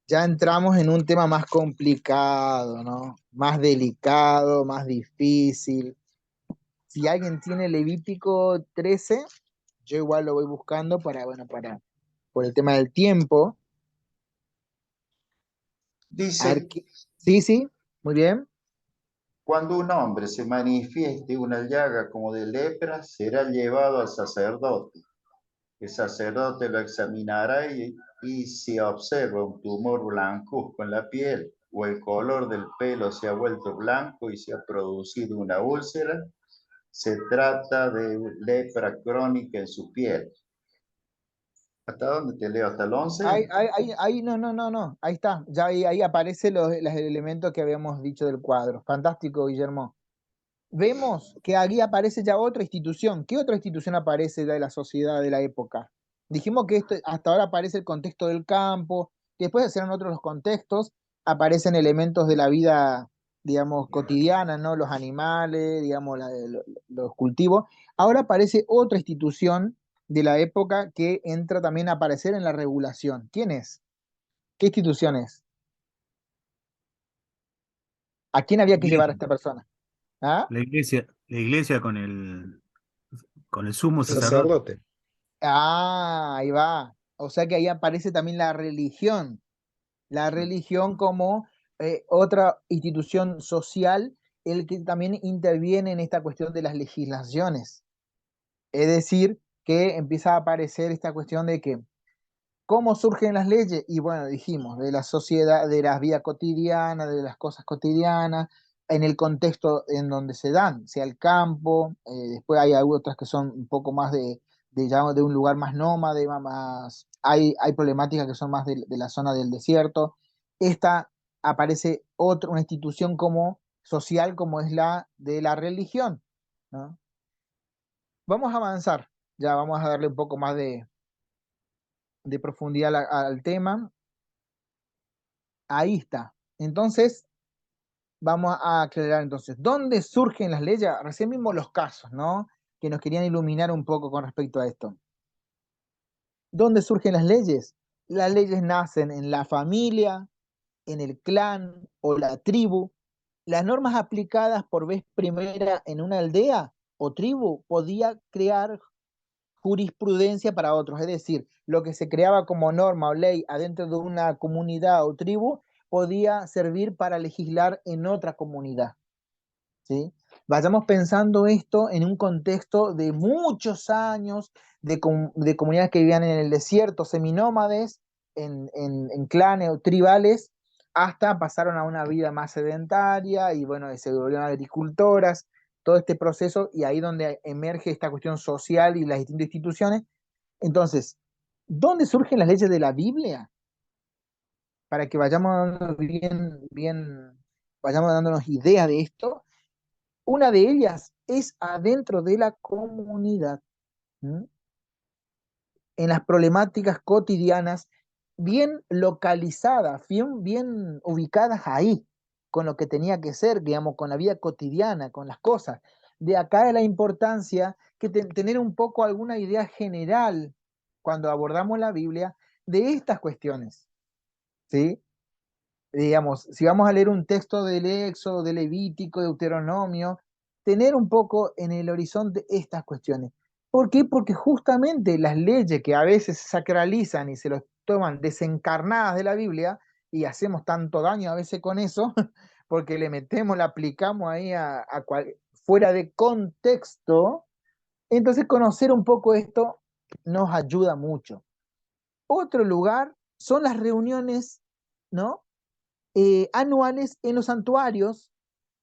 [SPEAKER 4] Ya entramos en un tema más complicado, ¿no? Más delicado, más difícil. Si alguien tiene Levítico 13, yo igual lo voy buscando para, bueno, por el tema del tiempo. A ver
[SPEAKER 6] Dice,
[SPEAKER 4] qué. Sí, sí, muy bien.
[SPEAKER 6] cuando un hombre se manifieste una llaga como de lepra, será llevado al sacerdote. El sacerdote lo examinará y si observa un tumor blancuzco en la piel o el color del pelo se ha vuelto blanco y se ha producido una úlcera, se trata de lepra crónica en su piel. ¿Hasta dónde te leo? ¿Hasta el 11?
[SPEAKER 4] No, no, no, no. Ahí está. Ya ahí aparecen los elementos que habíamos dicho del cuadro. Fantástico, Guillermo. Vemos que aquí aparece ya otra institución. ¿Qué otra institución aparece de la sociedad de la época? Dijimos que esto, hasta ahora aparece el contexto del campo, que después serán otros los contextos, aparecen elementos de la vida, digamos, cotidiana, ¿no? Los animales, digamos, los cultivos. Ahora aparece otra institución de la época que entra también a aparecer en la regulación. ¿Quién es? ¿Qué institución es? ¿A quién había que llevar a
[SPEAKER 5] Iglesia,
[SPEAKER 4] esta persona? ¿Ah?
[SPEAKER 5] la iglesia con el sumo sacerdote.
[SPEAKER 7] Sacerdote.
[SPEAKER 4] Ah, ahí va. O sea que ahí aparece también la religión como otra institución social, el que también interviene en esta cuestión de las legislaciones. Es decir, que empieza a aparecer esta cuestión de que cómo surgen las leyes, y bueno, dijimos, de la sociedad, de las vidas cotidianas, de las cosas cotidianas, en el contexto en donde se dan, sea el campo, después hay otras que son un poco más de un lugar más nómade, más, hay problemáticas que son más de la zona del desierto. Esta aparece otra, una institución como social como es la de la religión, ¿no? Vamos a avanzar, ya vamos a darle un poco más de profundidad al tema. Ahí está. Entonces, vamos a aclarar entonces, ¿dónde surgen las leyes? Recién mismo los casos, ¿no? Que nos querían iluminar un poco con respecto a esto. ¿Dónde surgen las leyes? Las leyes nacen en la familia, en el clan o la tribu. Las normas aplicadas por vez primera en una aldea o tribu podía crear jurisprudencia para otros, es decir, lo que se creaba como norma o ley adentro de una comunidad o tribu podía servir para legislar en otra comunidad, ¿sí? Vayamos pensando esto en un contexto de muchos años de comunidades que vivían en el desierto, seminómades, en clanes o tribales, hasta pasaron a una vida más sedentaria y bueno, se volvieron agricultoras, todo este proceso y ahí donde emerge esta cuestión social y las distintas instituciones. Entonces, ¿dónde surgen las leyes de la Biblia? Para que vayamos vayamos dándonos idea de esto. Una de ellas es adentro de la comunidad, ¿m? En las problemáticas cotidianas, bien localizadas, bien ubicadas ahí, con lo que tenía que ser, digamos, con la vida cotidiana, con las cosas. De acá es la importancia que tener un poco alguna idea general cuando abordamos la Biblia de estas cuestiones, ¿sí? Digamos, si vamos a leer un texto del Éxodo, de Levítico, de Deuteronomio, tener un poco en el horizonte estas cuestiones. ¿Por qué? Porque justamente las leyes que a veces se sacralizan y se los toman desencarnadas de la Biblia, y hacemos tanto daño a veces con eso, porque le metemos, la aplicamos ahí fuera de contexto, entonces conocer un poco esto nos ayuda mucho. Otro lugar son las reuniones, ¿no? Anuales en los santuarios,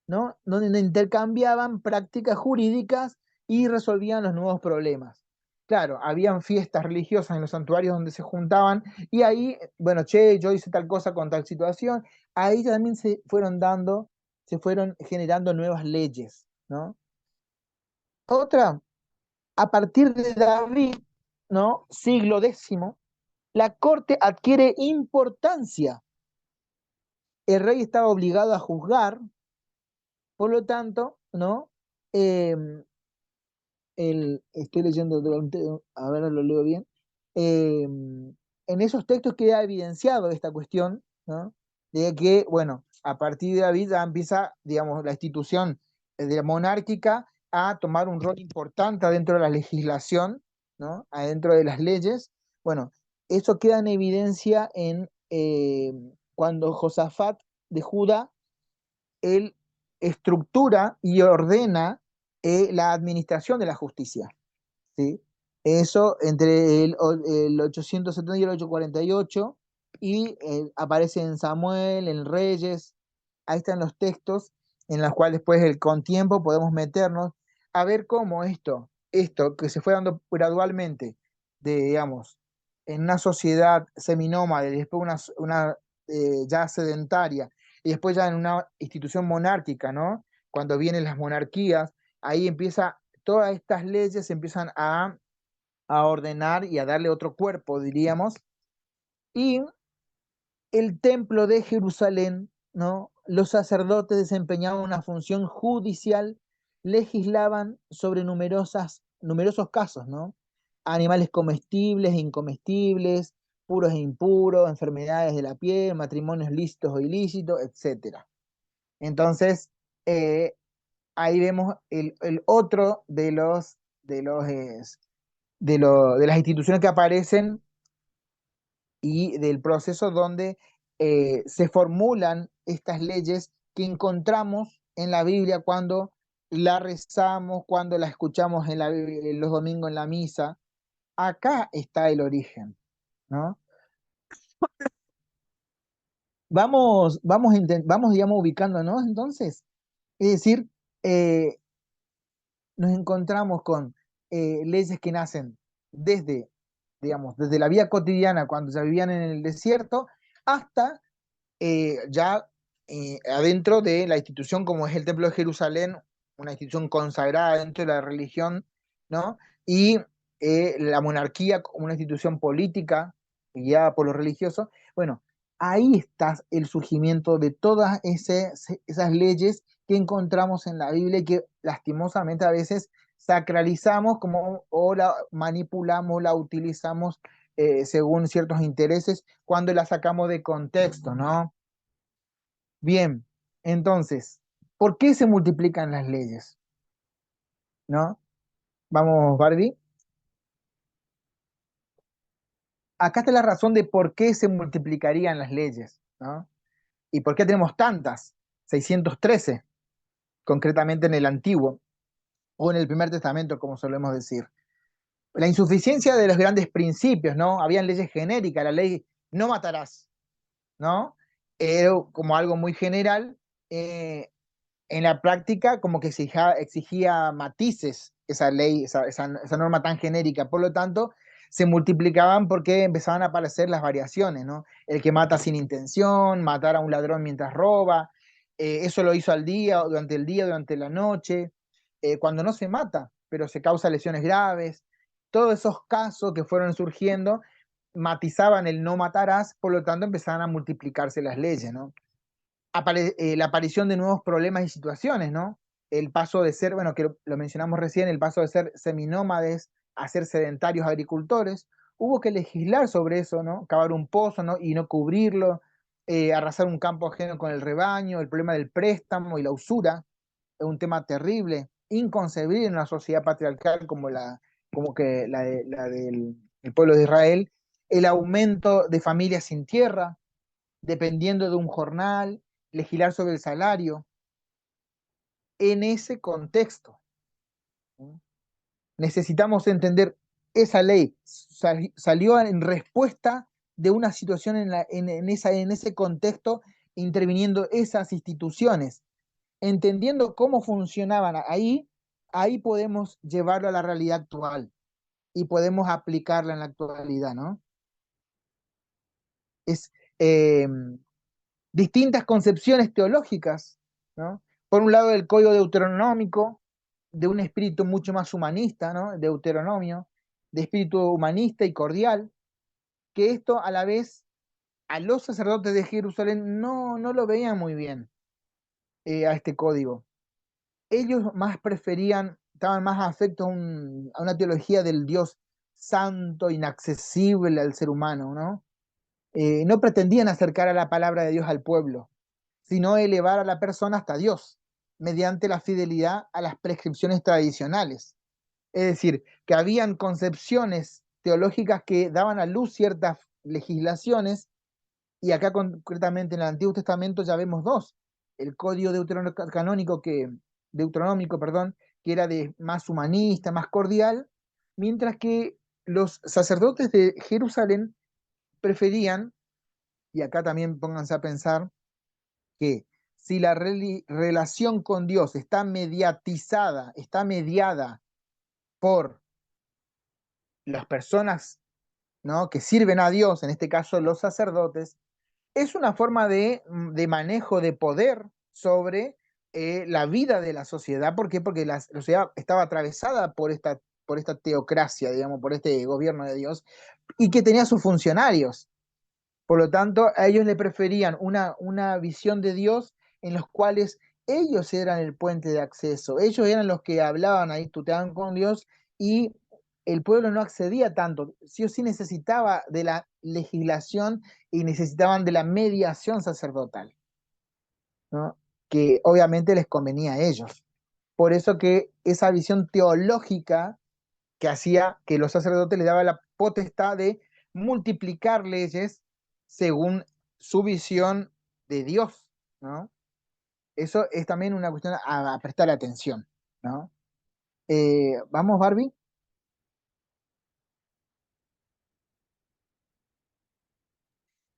[SPEAKER 4] ¿no? Donde intercambiaban prácticas jurídicas y resolvían los nuevos problemas. Claro, habían fiestas religiosas en los santuarios donde se juntaban y ahí, bueno, che, yo hice tal cosa con tal situación, ahí también se fueron generando nuevas leyes, ¿no? Otra, a partir de David, ¿no? Siglo X, la corte adquiere importancia. El rey estaba obligado a juzgar, por lo tanto, ¿no? Eh, estoy leyendo, a ver, lo leo bien. En esos textos queda evidenciado esta cuestión, ¿no? De que, bueno, a partir de David ya empieza, digamos, la institución de la monárquica a tomar un rol importante adentro de la legislación, ¿no? Adentro de las leyes. Bueno, eso queda en evidencia cuando Josafat de Judá, él estructura y ordena la administración de la justicia, ¿sí? Eso entre el 870 y el 848, y aparece en Samuel, en Reyes, ahí están los textos en los cuales después con tiempo podemos meternos a ver cómo esto que se fue dando gradualmente, digamos, en una sociedad seminómada y después una ya sedentaria, y después ya en una institución monárquica, ¿no? Cuando vienen las monarquías, ahí empieza, todas estas leyes empiezan a ordenar y a darle otro cuerpo, diríamos, y el templo de Jerusalén, ¿no? Los sacerdotes desempeñaban una función judicial, legislaban sobre numerosos casos, ¿no? Animales comestibles e incomestibles, puros e impuros, enfermedades de la piel, matrimonios lícitos o ilícitos, etc. Entonces, eh, ahí vemos el otro de las instituciones que aparecen y del proceso donde se formulan estas leyes que encontramos en la Biblia cuando la rezamos, cuando la escuchamos en los domingos en la misa. Acá está el origen, ¿no? Vamos, digamos, ubicándonos entonces. Es decir, eh, nos encontramos con leyes que nacen desde, digamos, desde la vida cotidiana cuando ya vivían en el desierto hasta ya adentro de la institución como es el Templo de Jerusalén, una institución consagrada dentro de la religión, ¿no? Y la monarquía como una institución política guiada por los religiosos. Bueno, ahí está el surgimiento de todas esas leyes que encontramos en la Biblia y que lastimosamente a veces sacralizamos como, o la manipulamos, la utilizamos según ciertos intereses cuando la sacamos de contexto, ¿no? Bien, entonces, ¿por qué se multiplican las leyes? ¿No? Vamos, Barbie. Acá está la razón de por qué se multiplicarían las leyes, ¿no? ¿Y por qué tenemos tantas? 613, concretamente en el Antiguo, o en el Primer Testamento, como solemos decir. La insuficiencia de los grandes principios, ¿no? Habían leyes genéricas, la ley no matarás, ¿no? Era como algo muy general. En la práctica como que exigía matices esa ley, esa norma tan genérica. Por lo tanto, se multiplicaban porque empezaban a aparecer las variaciones, ¿no? El que mata sin intención, matar a un ladrón mientras roba, eso lo hizo al día, durante la noche, cuando no se mata, pero se causa lesiones graves. Todos esos casos que fueron surgiendo matizaban el no matarás, por lo tanto empezaban a multiplicarse las leyes, ¿no? La aparición de nuevos problemas y situaciones, ¿no? El paso de ser, bueno, que lo mencionamos recién, el paso de ser seminómades a ser sedentarios agricultores. Hubo que legislar sobre eso, ¿no? Cavar un pozo, ¿no? Y no cubrirlo, arrasar un campo ajeno con el rebaño, el problema del préstamo y la usura, es un tema terrible, inconcebible en una sociedad patriarcal como que la del el pueblo de Israel, el aumento de familias sin tierra, dependiendo de un jornal, legislar sobre el salario. En ese contexto, ¿no? Necesitamos entender esa ley salió en respuesta de una situación en ese contexto, interviniendo esas instituciones, entendiendo cómo funcionaban ahí, ahí podemos llevarlo a la realidad actual y podemos aplicarla en la actualidad, ¿no? Es distintas concepciones teológicas, ¿no? Por un lado, el código deuteronómico, de un espíritu mucho más humanista, ¿no? Deuteronomio, de espíritu humanista y cordial, que esto a la vez a los sacerdotes de Jerusalén no lo veían muy bien a este código. Ellos más preferían, estaban más afectos a una teología del Dios santo, inaccesible al ser humano, ¿no? No pretendían acercar a la palabra de Dios al pueblo, sino elevar a la persona hasta Dios, mediante la fidelidad a las prescripciones tradicionales. Es decir, que habían concepciones teológicas que daban a luz ciertas legislaciones, y acá concretamente en el Antiguo Testamento ya vemos dos: el código deuteronómico, perdón, que era de más humanista, más cordial, mientras que los sacerdotes de Jerusalén preferían, y acá también pónganse a pensar, que si la relación con Dios está mediatizada, está mediada por las personas, ¿no?, que sirven a Dios, en este caso los sacerdotes, es una forma de manejo de poder sobre la vida de la sociedad. ¿Por qué? Porque la sociedad estaba atravesada por esta teocracia, digamos, por este gobierno de Dios, y que tenía sus funcionarios. Por lo tanto, a ellos le preferían una visión de Dios en los cuales ellos eran el puente de acceso, ellos eran los que hablaban ahí, tuteaban con Dios, y el pueblo no accedía tanto, sí o sí necesitaba de la legislación y necesitaban de la mediación sacerdotal, ¿no?, que obviamente les convenía a ellos. Por eso que esa visión teológica que hacía que los sacerdotes les daba la potestad de multiplicar leyes según su visión de Dios, ¿no? Eso es también una cuestión a prestar atención, ¿no? ¿Vamos, Barbie?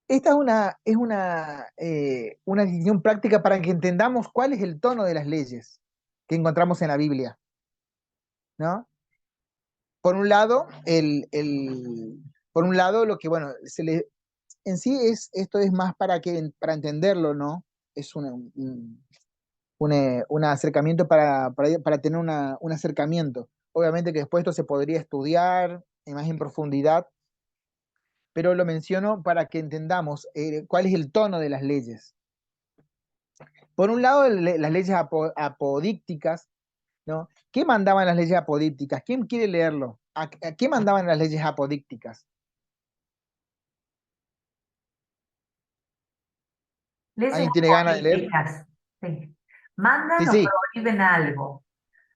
[SPEAKER 4] Esta una distinción práctica para que entendamos cuál es el tono de las leyes que encontramos en la Biblia, ¿no? Por un lado, por un lado, lo que, bueno, en sí esto es más para entenderlo, ¿no? Es un acercamiento para tener un acercamiento. Obviamente que después esto se podría estudiar más en profundidad, pero lo menciono para que entendamos cuál es el tono de las leyes. Por un lado, las leyes apodícticas, ¿no? ¿Qué mandaban las leyes apodícticas? ¿Quién quiere leerlo? ¿A qué mandaban las leyes apodícticas?
[SPEAKER 3] Leyes
[SPEAKER 4] ¿Alguien tiene ganas de leer?
[SPEAKER 3] apolíticas, sí.
[SPEAKER 4] Sí,
[SPEAKER 3] Mandan o
[SPEAKER 4] sí.
[SPEAKER 3] prohíben algo.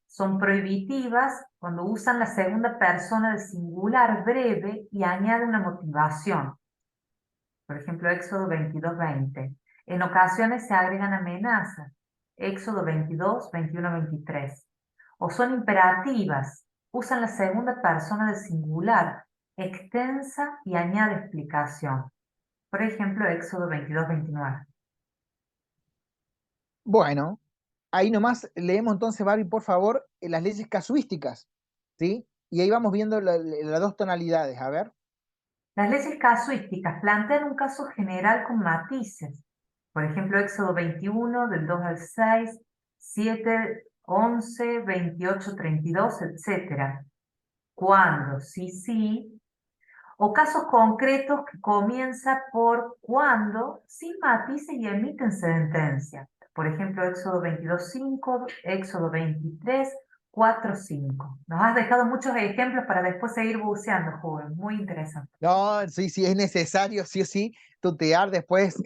[SPEAKER 3] Son prohibitivas cuando usan la segunda persona del singular breve y añaden una motivación. Por ejemplo, Éxodo 22:20. En ocasiones se agregan amenazas. Éxodo 22, 21, 23. O son imperativas. Usan la segunda persona del singular, extensa y añade explicación. Por ejemplo, Éxodo 22, 29.
[SPEAKER 4] Bueno, ahí nomás leemos entonces, Barbie, por favor, las leyes casuísticas, ¿sí? Y ahí vamos viendo las dos tonalidades, a ver.
[SPEAKER 3] Las leyes casuísticas plantean un caso general con matices. Por ejemplo, Éxodo 21, del 2 al 6, 7, 11, 28, 32, etc. Cuando, sí, sí. O casos concretos que comienza por cuando, sin matices y emiten sentencia. Por ejemplo, Éxodo 22, 5, Éxodo 23, 4, 5. Nos has dejado muchos ejemplos para después seguir buceando, joven. Muy interesante.
[SPEAKER 4] No, sí, sí, es necesario, sí o sí, tutear después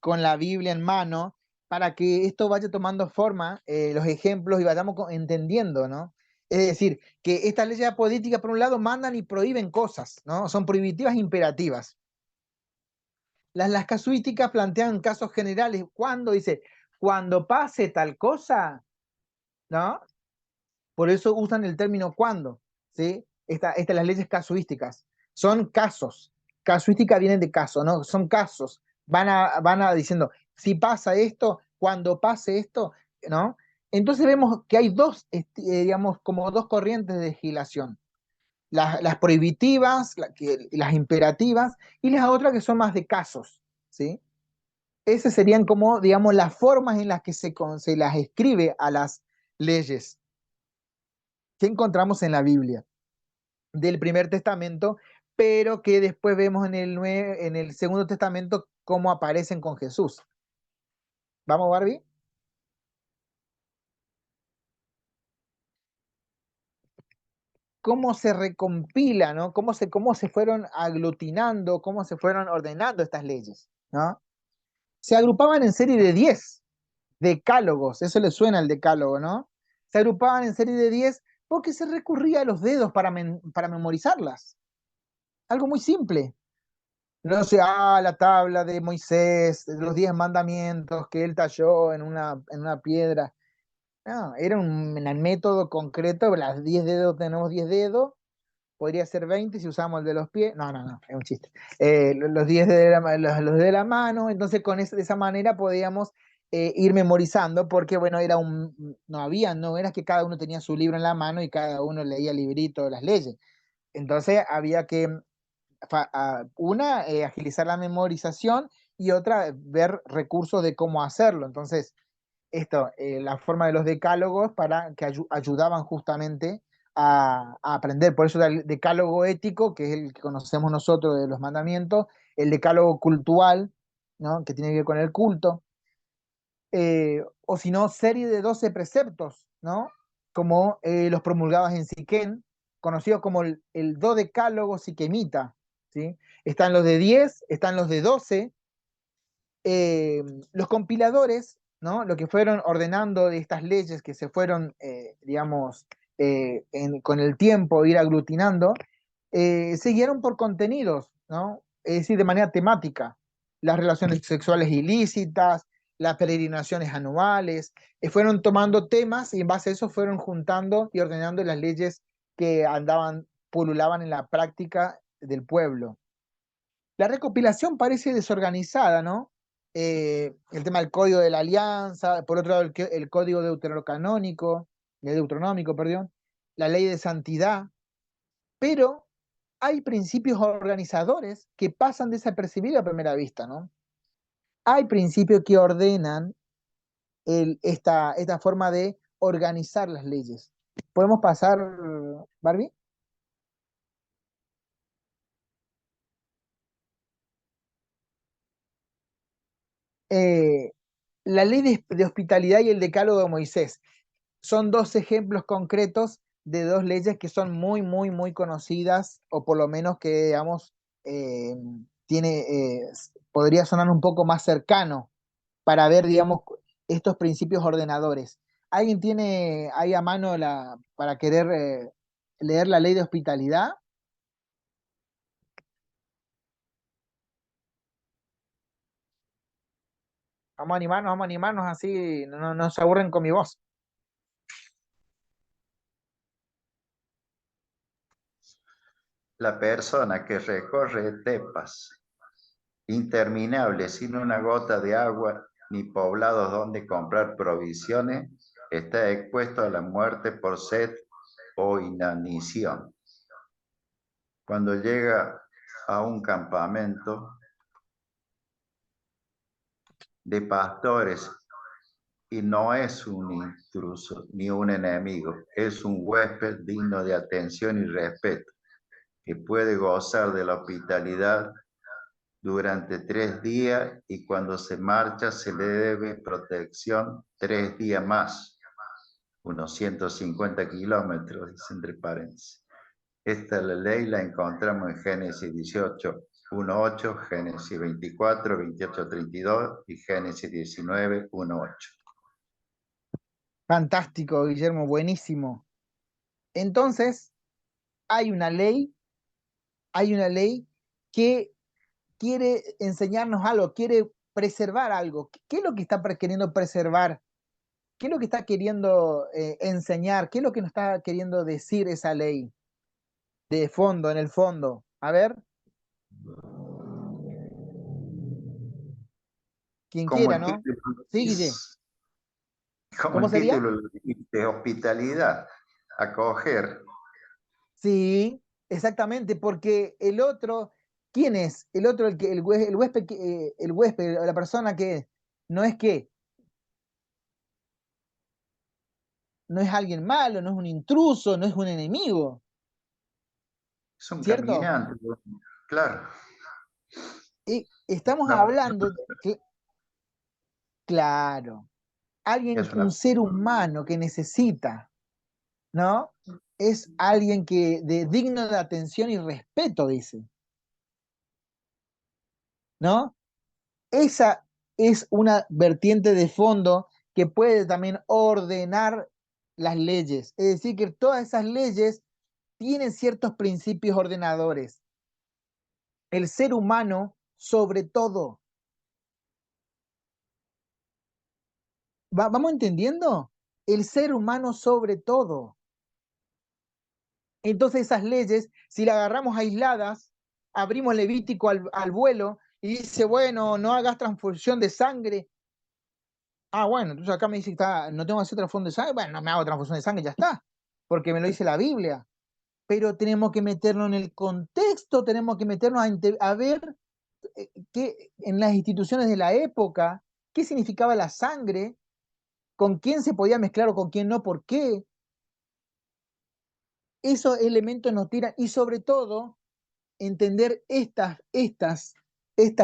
[SPEAKER 4] con la Biblia en mano para que esto vaya tomando forma, los ejemplos, y vayamos entendiendo, ¿no? Es decir, que estas leyes apodícticas, por un lado, mandan y prohíben cosas, ¿no? Son prohibitivas e imperativas. Las casuísticas plantean casos generales. ¿Cuándo? Dice, cuando pase tal cosa, ¿no? Por eso usan el término cuando, ¿sí? Las leyes casuísticas. Son casos. Casuística viene de caso, ¿no? Son casos. Van a diciendo, si pasa esto, cuando pase esto, ¿no? Entonces vemos que hay dos, digamos, como dos corrientes de legislación. Las prohibitivas, las imperativas, y las otras que son más de casos, ¿sí? Esas serían como, digamos, las formas en las que se las escribe a las leyes que encontramos en la Biblia del Primer Testamento, pero que después vemos en el Segundo Testamento cómo aparecen con Jesús. ¿Vamos, Barbie? Cómo se recompila, ¿no? Cómo se fueron aglutinando, cómo se fueron ordenando estas leyes, ¿no? Se agrupaban en serie de 10 decálogos, eso le suena al decálogo, ¿no? Se agrupaban en serie de 10 porque se recurría a los dedos para memorizarlas. Algo muy simple. No sé, la tabla de Moisés, los 10 mandamientos que él talló en una piedra. No, era un método concreto, las 10 dedos, tenemos 10 dedos, podría ser 20 si usamos el de los pies. No, no, no, es un chiste. Los 10 los de la mano, entonces de esa manera podíamos ir memorizando, porque bueno, no era que cada uno tenía su libro en la mano y cada uno leía el librito de las leyes. Entonces había que, agilizar la memorización y otra, ver recursos de cómo hacerlo. Entonces, la forma de los decálogos para que ayudaban justamente a aprender. Por eso el decálogo ético, que es el que conocemos nosotros de los mandamientos, el decálogo cultural, ¿no? Que tiene que ver con el culto, o si no, serie de 12 preceptos, ¿no? Como los promulgados en Siquén, conocidos como el dodecálogo siquemita, ¿sí? Están los de 10, están los de 12. Los compiladores, ¿no? Lo que fueron ordenando de estas leyes que se fueron, digamos, con el tiempo ir aglutinando, se guiaron por contenidos, ¿no? Es decir, de manera temática. Las relaciones sexuales ilícitas, las peregrinaciones anuales, fueron tomando temas y en base a eso fueron juntando y ordenando las leyes que pululaban en la práctica del pueblo. La recopilación parece desorganizada, ¿no? El tema del código de la alianza, por otro lado el código deuteronómico, perdón, la ley de santidad, pero hay principios organizadores que pasan desapercibidos a primera vista, ¿no? Hay principios que ordenan esta forma de organizar las leyes. ¿Podemos pasar, Barbie? Eh, la ley de hospitalidad y el decálogo de Moisés son dos ejemplos concretos de dos leyes que son muy, muy, muy conocidas, o por lo menos que, digamos, eh, podría sonar un poco más cercano para ver, digamos, estos principios ordenadores. ¿Alguien tiene ahí a mano para querer leer la ley de hospitalidad? Vamos a animarnos así, no se aburren con mi voz.
[SPEAKER 6] La persona que recorre etapas interminables sin una gota de agua ni poblados donde comprar provisiones está expuesto a la muerte por sed o inanición. Cuando llega a un campamento de pastores y no es un intruso ni un enemigo, es un huésped digno de atención y respeto, que puede gozar de la hospitalidad durante 3 días y cuando se marcha se le debe protección 3 días más, unos 150 kilómetros, dice entre paréntesis. Esta ley la encontramos en Génesis 18, 1.8, Génesis 24, 28, 32 y Génesis 19, 1.8.
[SPEAKER 4] Fantástico, Guillermo, buenísimo. Entonces, hay una ley, hay una ley que quiere enseñarnos algo, quiere preservar algo. ¿Qué es lo que está queriendo preservar? ¿Qué es lo que está queriendo enseñar? ¿Qué es lo que nos está queriendo decir esa ley de fondo, en el fondo? A ver, quien
[SPEAKER 6] Como
[SPEAKER 4] quiera,
[SPEAKER 6] el
[SPEAKER 4] ¿no?
[SPEAKER 6] título
[SPEAKER 4] Sí, Guille.
[SPEAKER 6] Como
[SPEAKER 4] ¿Cómo
[SPEAKER 6] el
[SPEAKER 4] sería?
[SPEAKER 6] título de hospitalidad, acoger.
[SPEAKER 4] Sí, exactamente, porque el otro, ¿quién es? El otro, el huésped, el huésped, la persona que no es que, no es alguien malo, no es un intruso, no es un enemigo,
[SPEAKER 6] Es un
[SPEAKER 4] ¿cierto?
[SPEAKER 6] caminante, claro.
[SPEAKER 4] Y estamos
[SPEAKER 6] Una
[SPEAKER 4] hablando,
[SPEAKER 6] persona,
[SPEAKER 4] claro, alguien,
[SPEAKER 6] es
[SPEAKER 4] un
[SPEAKER 6] una,
[SPEAKER 4] ser humano que necesita, ¿no? Es alguien que de digno de atención y respeto, dice, ¿no? Esa es una vertiente de fondo que puede también ordenar las leyes. Es decir, que todas esas leyes tienen ciertos principios ordenadores. El ser humano sobre todo. ¿Vamos entendiendo? El ser humano sobre todo. Entonces esas leyes, si las agarramos aisladas, abrimos Levítico al vuelo y dice, bueno, no hagas transfusión de sangre. Ah, bueno, entonces acá me dice que no tengo que hacer transfusión de sangre. Bueno, no me hago transfusión de sangre, ya está, porque me lo dice la Biblia. Pero tenemos que meternos en el contexto, tenemos que meternos a ver qué, en las instituciones de la época, qué significaba la sangre, con quién se podía mezclar o con quién no, por qué. Esos elementos nos tiran y sobre todo entender estas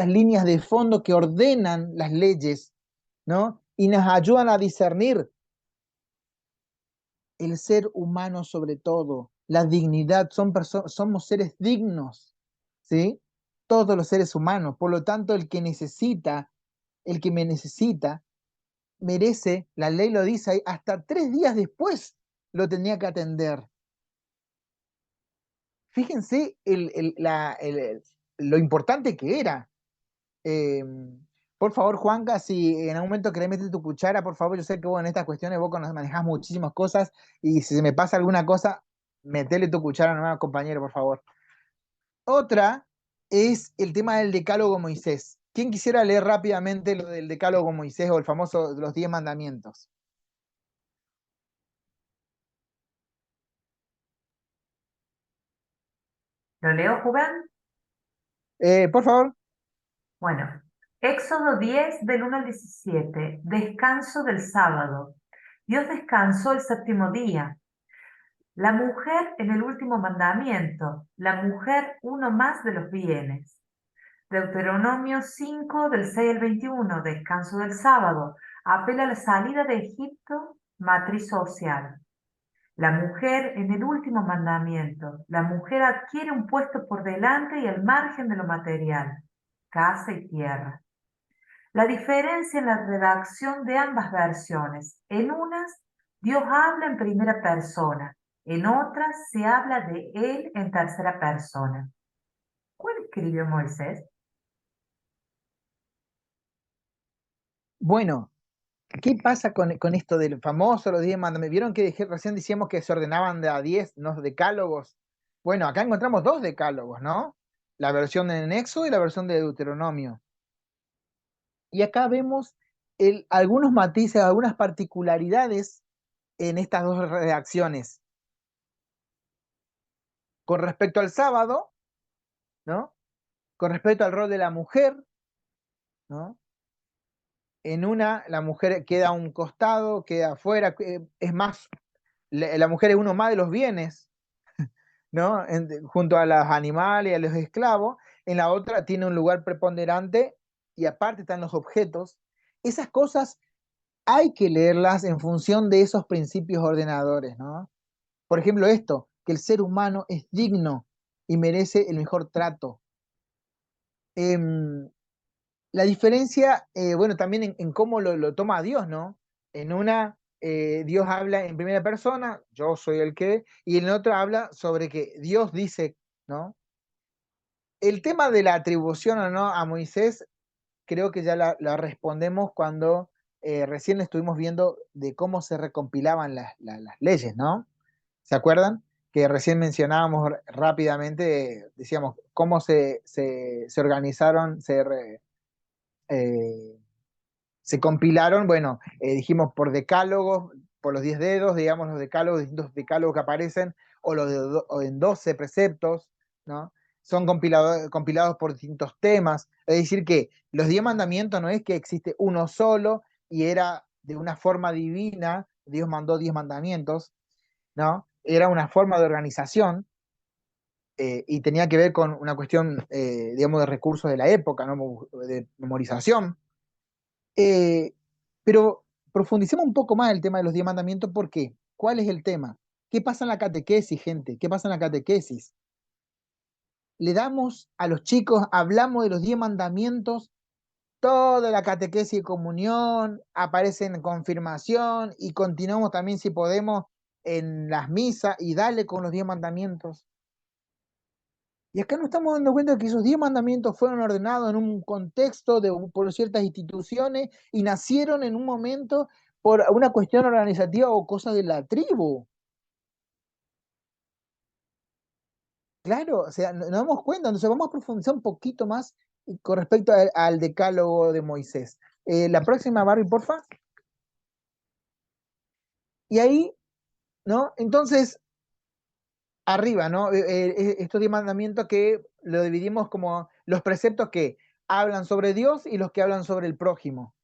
[SPEAKER 4] líneas de fondo que ordenan las leyes, ¿no? Y nos ayudan a discernir el ser humano sobre todo, la dignidad, somos seres dignos, ¿sí? Todos los seres humanos, por lo tanto el que necesita, el que me necesita, merece, la ley lo dice ahí, hasta 3 días después lo tenía que atender. Fíjense lo importante que era. Eh, por favor, Juanca, si en algún momento querés meter tu cuchara, por favor, yo sé que vos en estas cuestiones vos manejás muchísimas cosas y si se me pasa alguna cosa, metele tu cuchara nomás, compañero, por favor. Otra es el tema del decálogo Moisés. ¿Quién quisiera leer rápidamente lo del decálogo Moisés o el famoso los 10 mandamientos?
[SPEAKER 3] ¿Lo leo, Juven?
[SPEAKER 4] Por favor.
[SPEAKER 3] Bueno, Éxodo 10 del 1 al 17, descanso del sábado. Dios descansó el séptimo día. La mujer en el último mandamiento, la mujer uno más de los bienes. Deuteronomio 5 del 6 al 21, descanso del sábado, apela a la salida de Egipto, matriz social. La mujer en el último mandamiento, la mujer adquiere un puesto por delante y al margen de lo material, casa y tierra. La diferencia en la redacción de ambas versiones. En unas, Dios habla en primera persona, en otras se habla de Él en tercera persona. ¿Cuál escribió Moisés?
[SPEAKER 4] Bueno, ¿qué pasa con esto del famoso los 10 mandamientos? ¿Vieron que recién decíamos que se ordenaban de a 10, ¿no? Decálogos. Bueno, acá encontramos 2 decálogos, ¿no? La versión de Nexo y la versión de Deuteronomio. Y acá vemos algunos matices, algunas particularidades en estas 2 redacciones. Con respecto al sábado, ¿no? Con respecto al rol de la mujer, ¿no? En una, la mujer queda a un costado, queda afuera, es más, la mujer es uno más de los bienes, ¿no? Junto a los animales y a los esclavos. En la otra tiene un lugar preponderante y aparte están los objetos. Esas cosas hay que leerlas en función de esos principios ordenadores, ¿no? Por ejemplo, esto, que el ser humano es digno y merece el mejor trato. Em, la diferencia, bueno, también en cómo lo toma Dios, ¿no? En una, Dios habla en primera persona, yo soy el que, y en otra habla sobre que Dios dice, ¿no? El tema de la atribución o no a Moisés, creo que ya la respondemos cuando recién estuvimos viendo de cómo se recompilaban las leyes, ¿no? ¿Se acuerdan? Que recién mencionábamos rápidamente, decíamos, cómo se organizaron, eh, se compilaron, bueno, dijimos por decálogos, por los 10 dedos, digamos, los decálogos, distintos decálogos que aparecen, o en 12 preceptos, ¿no? Son compilados por distintos temas. Es decir, que los 10 mandamientos no es que existe uno solo y era de una forma divina, Dios mandó 10 mandamientos, ¿no? Era una forma de organización y tenía que ver con una cuestión, digamos, de recursos de la época, ¿no? De memorización. Eh, pero profundicemos un poco más el tema de los 10 mandamientos, ¿por qué? ¿Cuál es el tema? ¿Qué pasa en la catequesis, gente? ¿Qué pasa en la catequesis? Le damos a los chicos, hablamos de los 10 mandamientos, toda la catequesis de comunión, aparece en confirmación y continuamos también, si podemos, en las misas y dale con los 10 mandamientos. Y acá nos estamos dando cuenta de que esos 10 mandamientos fueron ordenados en un contexto por ciertas instituciones y nacieron en un momento por una cuestión organizativa o cosa de la tribu. Claro, o sea, nos damos cuenta, entonces vamos a profundizar un poquito más con respecto al decálogo de Moisés. La próxima, Barbie, porfa. Y ahí, ¿no? Entonces, arriba, ¿no? Estos 10 mandamientos que lo dividimos como los preceptos que hablan sobre Dios y los que hablan sobre el prójimo,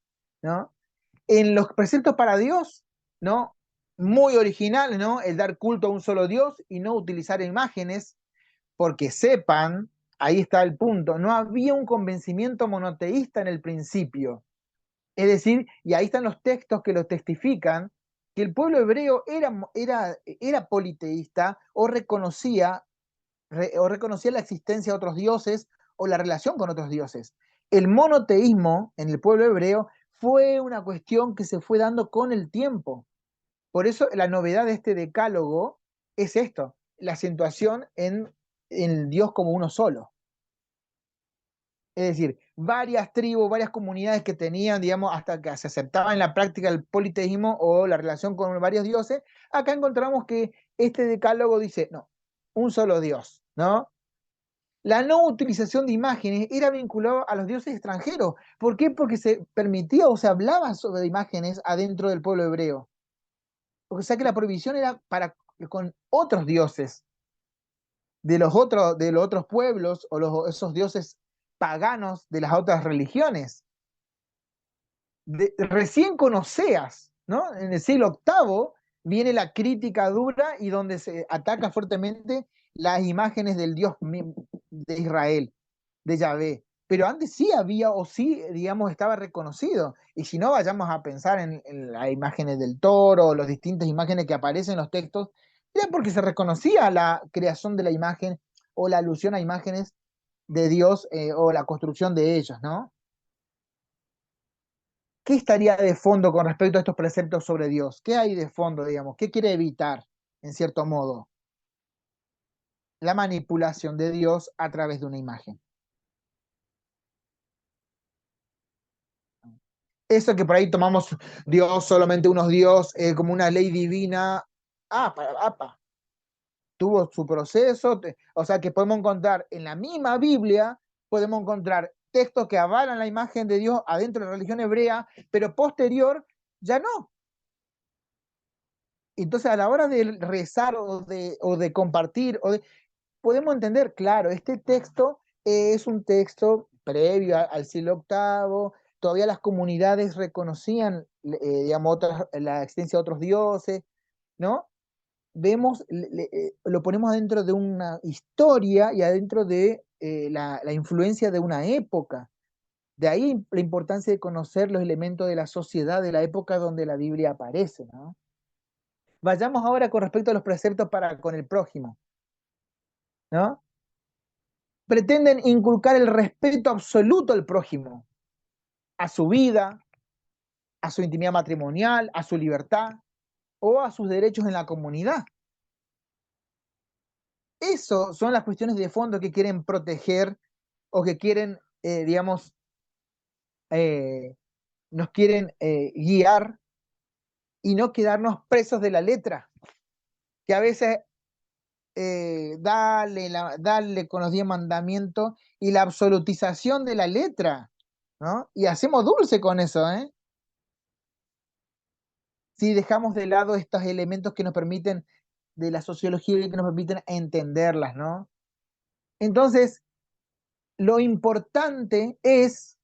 [SPEAKER 4] ¿no? En los preceptos para Dios, ¿no? Muy original, ¿no? El dar culto a un solo Dios y no utilizar imágenes, porque sepan, ahí está el punto, no había un convencimiento monoteísta en el principio. Es decir, y ahí están los textos que lo testifican, que el pueblo hebreo era politeísta o reconocía la existencia de otros dioses o la relación con otros dioses. El monoteísmo en el pueblo hebreo fue una cuestión que se fue dando con el tiempo. Por eso la novedad de este decálogo es esto, la acentuación en Dios como uno solo. Es decir, varias tribus, varias comunidades que tenían, digamos, hasta que se aceptaba en la práctica el politeísmo o la relación con varios dioses, acá encontramos que este decálogo dice, no, un solo Dios, ¿no? La no utilización de imágenes era vinculado a los dioses extranjeros. ¿Por qué? Porque se permitía o se hablaba sobre imágenes adentro del pueblo hebreo. O sea que la prohibición era con otros dioses de los otros pueblos o esos dioses paganos de las otras religiones. Recién con Oseas, ¿no? En el siglo VIII viene la crítica dura y donde se ataca fuertemente las imágenes del Dios de Israel, de Yahvé. Pero antes sí había, o sí, digamos, estaba reconocido. Y si no, vayamos a pensar en las imágenes del toro, las distintas imágenes que aparecen en los textos, era porque se reconocía la creación de la imagen o la alusión a imágenes de Dios o la construcción de ellos, ¿no? ¿Qué estaría de fondo con respecto a estos preceptos sobre Dios? ¿Qué hay de fondo, digamos? ¿Qué quiere evitar, en cierto modo? La manipulación de Dios a través de una imagen. Eso que por ahí tomamos Dios, solamente unos Dios, como una ley divina, tuvo su proceso, o sea que podemos encontrar en la misma Biblia, podemos encontrar textos que avalan la imagen de Dios adentro de la religión hebrea, pero posterior ya no. Entonces a la hora de rezar o de compartir, podemos entender, claro, este texto es un texto previo al siglo VIII, todavía las comunidades reconocían, digamos, la existencia de otros dioses, ¿no? Vemos, lo ponemos adentro de una historia y adentro de la influencia de una época. De ahí la importancia de conocer los elementos de la sociedad de la época donde la Biblia aparece, ¿no? Vayamos ahora con respecto a los preceptos para con el prójimo, ¿no? Pretenden inculcar el respeto absoluto al prójimo, a su vida, a su intimidad matrimonial, a su libertad o a sus derechos en la comunidad. Eso son las cuestiones de fondo que quieren proteger o que quieren, digamos, nos quieren guiar y no quedarnos presos de la letra, que a veces dale con los 10 mandamientos y la absolutización de la letra, ¿no? Y hacemos dulce con eso, ¿eh? si dejamos de lado estos elementos que nos permiten, de la sociología, que nos permiten entenderlas, ¿no? Entonces, lo importante es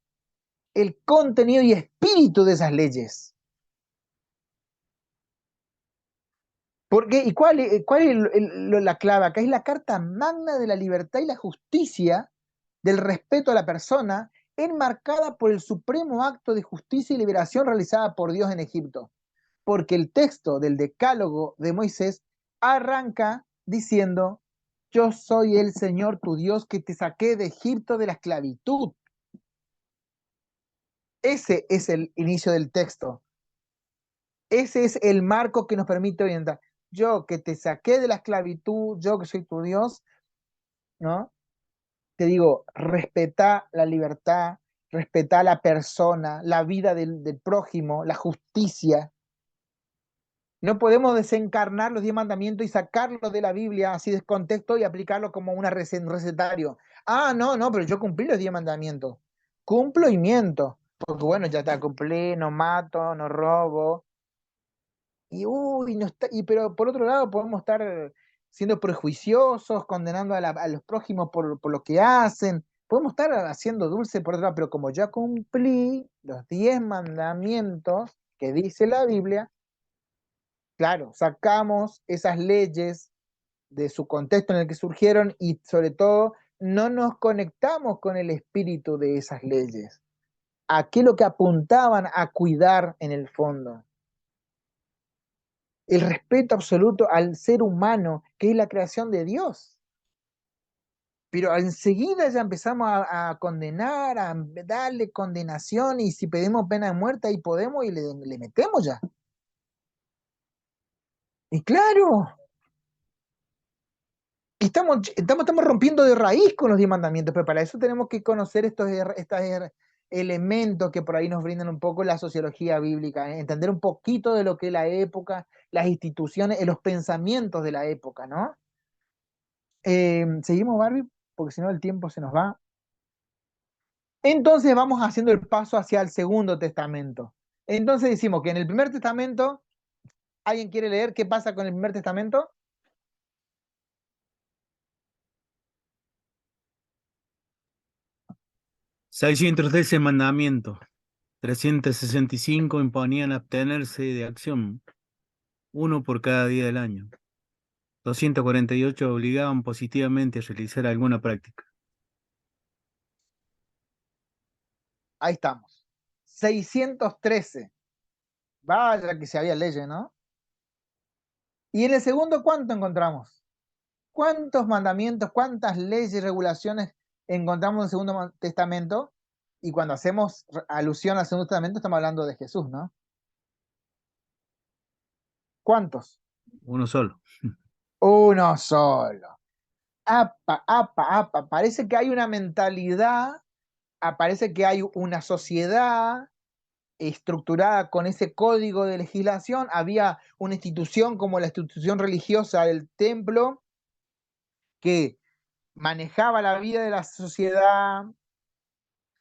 [SPEAKER 4] el contenido y espíritu de esas leyes. Porque, ¿y cuál es la clave acá? Es la carta magna de la libertad y la justicia, del respeto a la persona, enmarcada por el supremo acto de justicia y liberación realizada por Dios en Egipto. Porque el texto del Decálogo de Moisés arranca diciendo: yo soy el Señor tu Dios que te saqué de Egipto de la esclavitud. Ese es el inicio del texto. Ese es el marco que nos permite orientar. Yo que te saqué de la esclavitud, yo que soy tu Dios, ¿no? Te digo, respetá la libertad, respetá la persona, la vida del prójimo, la justicia. No podemos desencarnar los 10 mandamientos y sacarlos de la Biblia así de contexto y aplicarlo como un recetario. Ah, no, pero yo cumplí los 10 mandamientos. Cumplo y miento. Porque bueno, ya está, cumplí, no mato, no robo. Y uy, no está, pero por otro lado podemos estar siendo prejuiciosos, condenando a los prójimos por lo que hacen. Podemos estar haciendo dulce por otro lado, pero como ya cumplí los 10 mandamientos que dice la Biblia, claro, sacamos esas leyes de su contexto en el que surgieron y sobre todo no nos conectamos con el espíritu de esas leyes. ¿A qué es lo que apuntaban a cuidar en el fondo? El respeto absoluto al ser humano, que es la creación de Dios. Pero enseguida ya empezamos a condenar, a darle condenación, y si pedimos pena de muerte, ahí podemos y le metemos ya. Y claro, estamos rompiendo de raíz con los 10 mandamientos, pero para eso tenemos que conocer estos elementos que por ahí nos brindan un poco la sociología bíblica, entender un poquito de lo que es la época, las instituciones, los pensamientos de la época, ¿no? Seguimos, Barbie, porque si no el tiempo se nos va. Entonces vamos haciendo el paso hacia el Segundo Testamento. Entonces decimos que en el Primer Testamento, ¿alguien quiere leer qué pasa con el Primer Testamento?
[SPEAKER 5] 613 mandamientos, 365 imponían abstenerse de acción, uno por cada día del año. 248 obligaban positivamente a realizar alguna práctica.
[SPEAKER 4] Ahí estamos. 613. Vaya que se había leyes, ¿no? Y en el segundo, ¿cuánto encontramos? ¿Cuántos mandamientos, cuántas leyes y regulaciones encontramos en el Segundo Testamento? Y cuando hacemos alusión al Segundo Testamento, estamos hablando de Jesús, ¿no? ¿Cuántos?
[SPEAKER 5] Uno solo.
[SPEAKER 4] Uno solo. Apa. Parece que hay una mentalidad, parece que hay una sociedad estructurada con ese código de legislación. Había una institución como la institución religiosa del templo que manejaba la vida de la sociedad,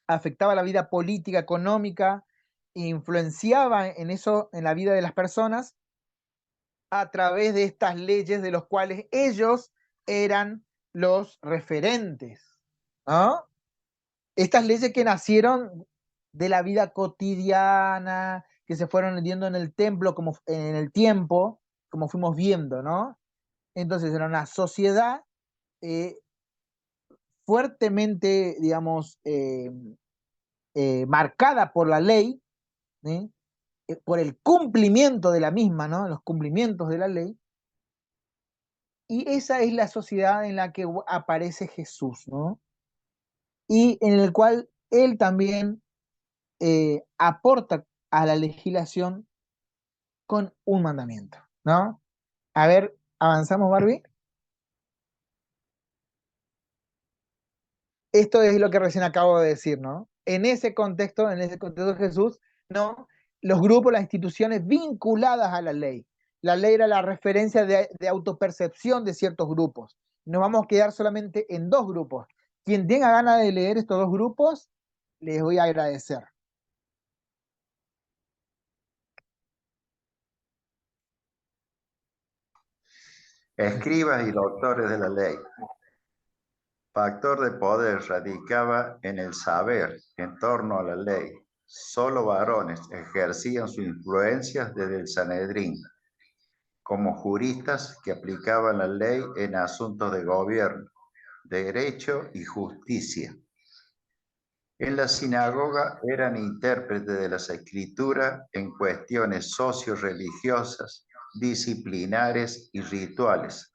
[SPEAKER 4] afectaba la vida política, económica, influenciaba en eso, en la vida de las personas, a través de estas leyes de los cuales ellos eran los referentes, ¿no? Estas leyes que nacieron de la vida cotidiana, que se fueron viendo en el templo, como en el tiempo, como fuimos viendo, ¿no? Entonces era una sociedad fuertemente, digamos, marcada por la ley, ¿sí? Por el cumplimiento de la misma, ¿no? Los cumplimientos de la ley. Y esa es la sociedad en la que aparece Jesús, ¿no? Y en el cual él también aporta a la legislación con un mandamiento, ¿no? A ver, avanzamos, Barbie. Esto es lo que recién acabo de decir, ¿no? En ese contexto de Jesús, ¿no? Los grupos, las instituciones vinculadas a la ley. La ley era la referencia de autopercepción de ciertos grupos. Nos vamos a quedar solamente en dos grupos. Quien tenga ganas de leer estos dos grupos, les voy a agradecer.
[SPEAKER 6] escribas y doctores de la ley. Factor de poder radicaba en el saber en torno a la ley. Solo varones ejercían su influencia desde el Sanedrín, como juristas que aplicaban la ley en asuntos de gobierno, derecho y justicia. En la sinagoga eran intérpretes de las escrituras en cuestiones socio-religiosas, disciplinares y rituales.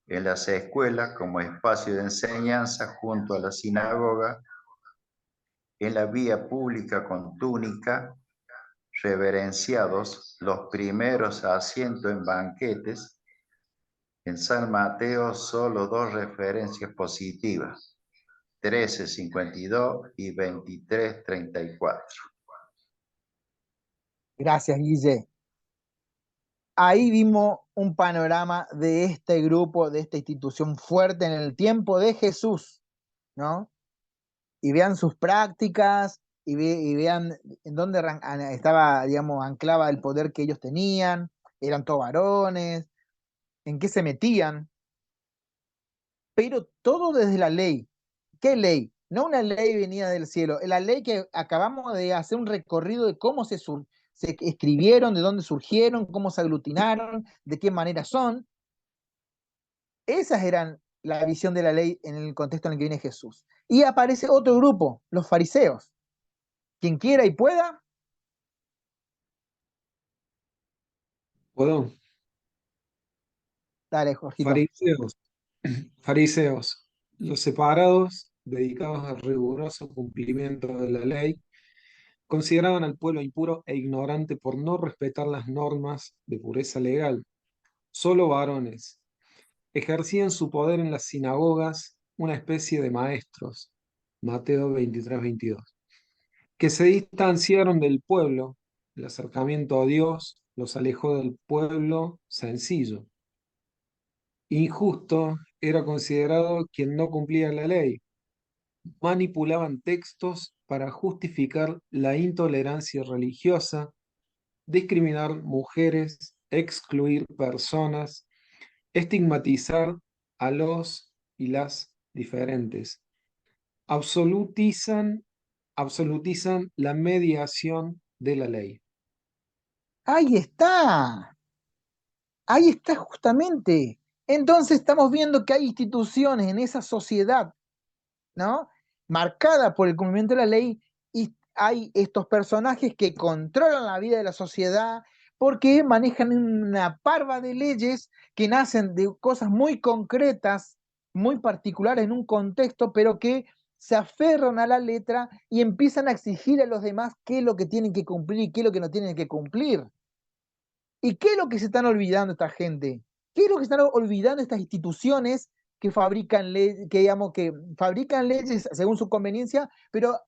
[SPEAKER 6] En las escuelas, como espacio de enseñanza junto a la sinagoga, en la vía pública con túnica, reverenciados los primeros asientos en banquetes. En San Mateo solo dos referencias positivas, 13:52 y 23:34.
[SPEAKER 4] Gracias, Guille. Ahí vimos un panorama de este grupo, de esta institución fuerte en el tiempo de Jesús, ¿no? Y vean sus prácticas y vean en dónde estaba, digamos, anclaba el poder que ellos tenían, eran todos varones, en qué se metían, pero todo desde la ley. ¿Qué ley? No una ley venida del cielo, la ley que acabamos de hacer un recorrido de cómo se escribieron, de dónde surgieron, cómo se aglutinaron, de qué manera son. Esas eran la visión de la ley en el contexto en el que viene Jesús. Y aparece otro grupo, los fariseos. Quien quiera y pueda.
[SPEAKER 7] ¿Puedo?
[SPEAKER 4] Dale, Jorgito.
[SPEAKER 7] Fariseos. Fariseos, los separados, dedicados al riguroso cumplimiento de la ley, consideraban al pueblo impuro e ignorante por no respetar las normas de pureza legal. Solo varones ejercían su poder en las sinagogas, una especie de maestros, Mateo 23-22, que se distanciaron del pueblo. El acercamiento a Dios los alejó del pueblo sencillo. Injusto era considerado quien no cumplía la ley. Manipulaban textos para justificar la intolerancia religiosa, discriminar mujeres, excluir personas, estigmatizar a los y las diferentes. Absolutizan la mediación de la ley.
[SPEAKER 4] Ahí está justamente. Entonces estamos viendo que hay instituciones en esa sociedad, ¿no? Marcada por el cumplimiento de la ley, y hay estos personajes que controlan la vida de la sociedad porque manejan una parva de leyes que nacen de cosas muy concretas, muy particulares en un contexto, pero que se aferran a la letra y empiezan a exigir a los demás qué es lo que tienen que cumplir y qué es lo que no tienen que cumplir. ¿Y qué es lo que se están olvidando esta gente? ¿Qué es lo que están olvidando estas instituciones que fabrican leyes, que fabrican leyes según su conveniencia, pero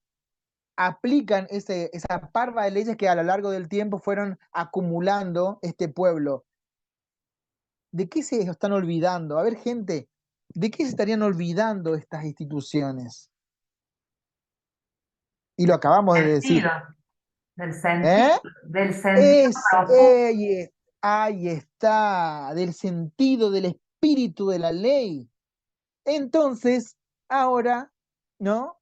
[SPEAKER 4] aplican esa parva de leyes que a lo largo del tiempo fueron acumulando este pueblo? ¿De qué se están olvidando? A ver, gente, ¿de qué se estarían olvidando estas instituciones? Y lo acabamos de decir.
[SPEAKER 3] Del sentido,
[SPEAKER 4] ¿Eh?
[SPEAKER 3] del sentido profundo.
[SPEAKER 4] Ahí está, del sentido, del espíritu de la ley. Entonces, ahora, ¿no?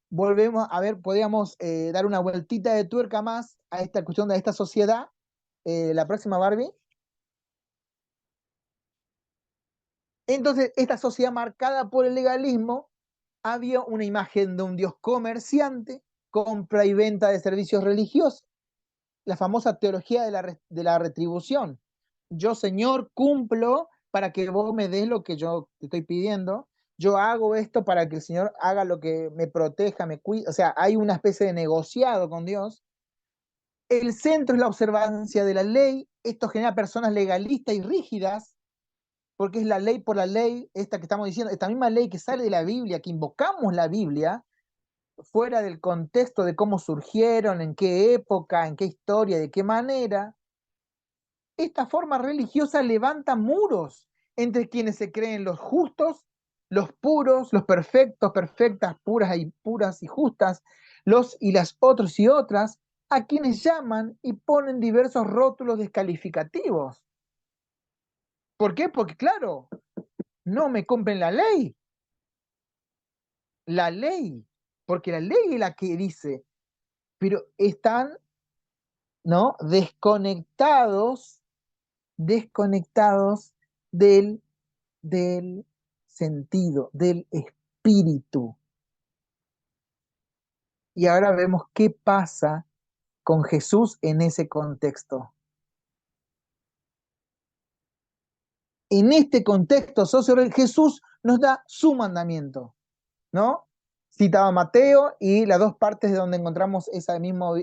[SPEAKER 4] Volvemos a ver, podríamos dar una vueltita de tuerca más a esta cuestión de esta sociedad. La próxima, Barbie. Entonces, esta sociedad marcada por el legalismo, había una imagen de un Dios comerciante, compra y venta de servicios religiosos, la famosa teología de la retribución. Yo, Señor, cumplo para que vos me des lo que yo te estoy pidiendo. Yo hago esto para que el Señor haga lo que me proteja, me cuide. O sea, hay una especie de negociado con Dios. El centro es la observancia de la ley. Esto genera personas legalistas y rígidas, porque es la ley por la ley, esta que estamos diciendo, esta misma ley que sale de la Biblia, que invocamos la Biblia, fuera del contexto de cómo surgieron, en qué época, en qué historia, de qué manera. Esta forma religiosa levanta muros entre quienes se creen los justos, los puros, los perfectos, perfectas, puras y justas, los y las otros y otras, a quienes llaman y ponen diversos rótulos descalificativos. ¿Por qué? Porque claro, no me cumplen la ley. La ley. Porque la ley es la que dice, pero están, ¿no? Desconectados del sentido, del espíritu. Y ahora vemos qué pasa con Jesús en ese contexto. En este contexto socio-religioso, Jesús nos da su mandamiento, ¿no? Citaba Mateo y las dos partes de donde encontramos esa misma,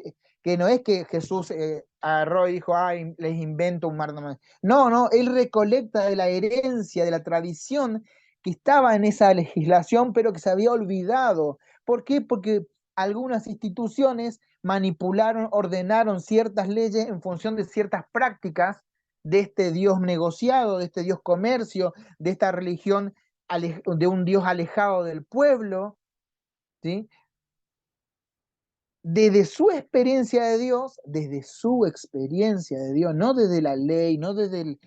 [SPEAKER 4] que no es que Jesús agarró y dijo, ay, les invento un mandamiento. No, él recolecta de la herencia, de la tradición que estaba en esa legislación, pero que se había olvidado. ¿Por qué? Porque algunas instituciones manipularon, ordenaron ciertas leyes en función de ciertas prácticas de este Dios negociado, de este Dios comercio, de esta religión, de un Dios alejado del pueblo, ¿sí? Desde su experiencia de Dios, no desde la ley, no desde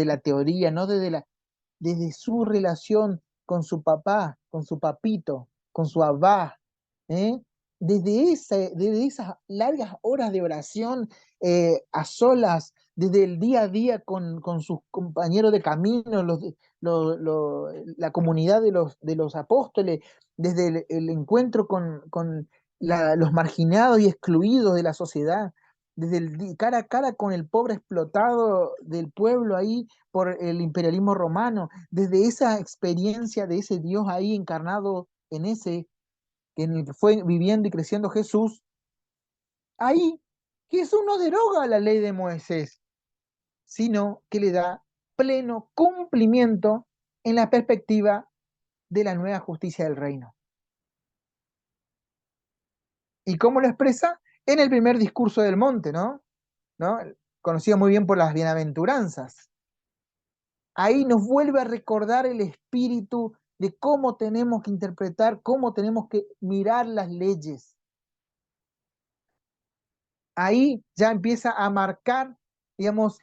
[SPEAKER 4] la teoría, no desde su relación con su papá, con su papito, con su abá, ¿eh? Desde esas largas horas de oración a solas, desde el día a día con sus compañeros de camino, la comunidad de los apóstoles, desde el encuentro con los marginados y excluidos de la sociedad, desde el cara a cara con el pobre explotado del pueblo ahí por el imperialismo romano, desde esa experiencia de ese Dios ahí encarnado en el que fue viviendo y creciendo Jesús, ahí Jesús no deroga la ley de Moisés, sino que le da pleno cumplimiento en la perspectiva de la nueva justicia del reino. ¿Y cómo lo expresa? En el primer discurso del monte, ¿no? Conocido muy bien por las bienaventuranzas. Ahí nos vuelve a recordar el espíritu de cómo tenemos que interpretar, cómo tenemos que mirar las leyes. Ahí ya empieza a marcar, digamos,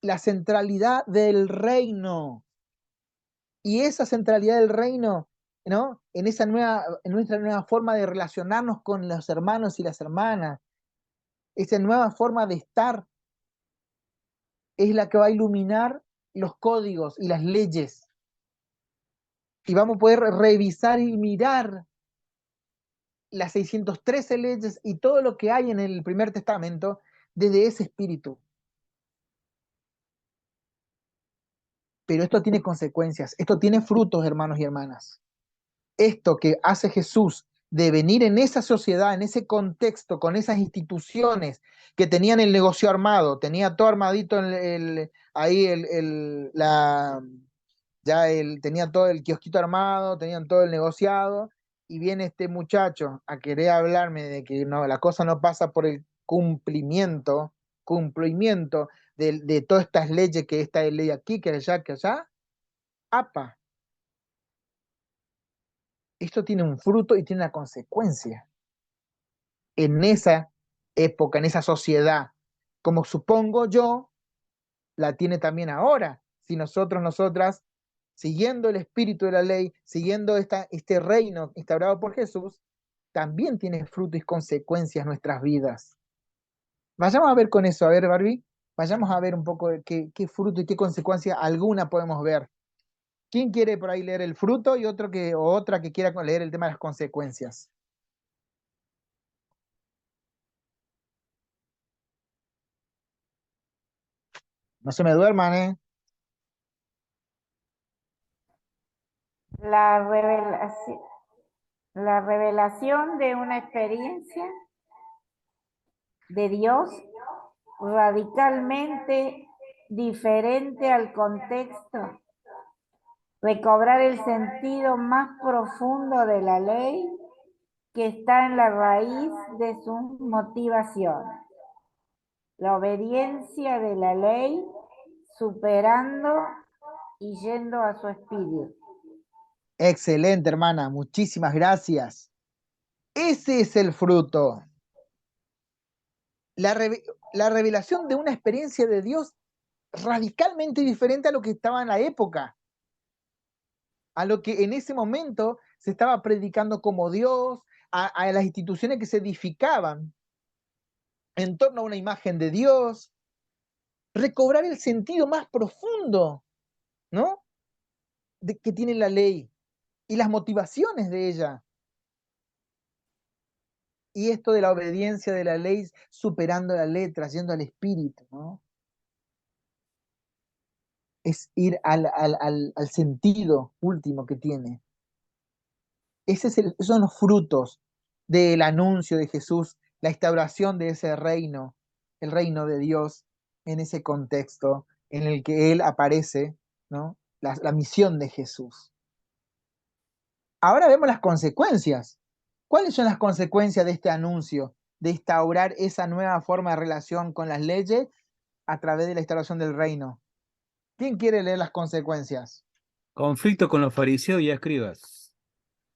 [SPEAKER 4] la centralidad del reino. Y esa centralidad del reino, ¿no? En nuestra nueva forma de relacionarnos con los hermanos y las hermanas, esa nueva forma de estar, es la que va a iluminar los códigos y las leyes. Y vamos a poder revisar y mirar las 613 leyes y todo lo que hay en el Primer Testamento desde ese espíritu. Pero esto tiene consecuencias, esto tiene frutos, hermanos y hermanas. Esto que hace Jesús de venir en esa sociedad, en ese contexto, con esas instituciones que tenían el negocio armado, tenía todo armadito tenía todo el kiosquito armado, tenían todo el negociado, y viene este muchacho a querer hablarme de que no, la cosa no pasa por el cumplimiento de todas estas leyes, que esta ley aquí, que allá, ¡apa! Esto tiene un fruto y tiene una consecuencia en esa época, en esa sociedad, como supongo yo, la tiene también ahora. Si nosotras, siguiendo el espíritu de la ley, siguiendo este reino instaurado por Jesús, también tiene fruto y consecuencias en nuestras vidas. Vayamos a ver con eso, a ver, Barbie, vayamos a ver un poco de qué fruto y qué consecuencia alguna podemos ver. ¿Quién quiere por ahí leer el fruto y otra que quiera leer el tema de las consecuencias? No se me duerman, ¿eh?
[SPEAKER 8] La revelación de una experiencia de Dios radicalmente diferente al contexto, recobrar el sentido más profundo de la ley que está en la raíz de sus motivaciones. La obediencia de la ley superando y yendo a su espíritu.
[SPEAKER 4] Excelente, hermana, muchísimas gracias. Ese es el fruto. La revelación de una experiencia de Dios radicalmente diferente a lo que estaba en la época, a lo que en ese momento se estaba predicando como Dios, a las instituciones que se edificaban en torno a una imagen de Dios, recobrar el sentido más profundo, ¿no? Que tiene la ley y las motivaciones de ella. Y esto de la obediencia de la ley superando la letra, yendo al espíritu, ¿no? Es ir al sentido último que tiene. Esos son los frutos del anuncio de Jesús, la instauración de ese reino, el reino de Dios, en ese contexto en el que Él aparece, ¿no? La misión de Jesús. Ahora vemos las consecuencias. ¿Cuáles son las consecuencias de este anuncio, de instaurar esa nueva forma de relación con las leyes a través de la instauración del reino? ¿Quién quiere leer las consecuencias?
[SPEAKER 5] Conflicto con los fariseos y escribas.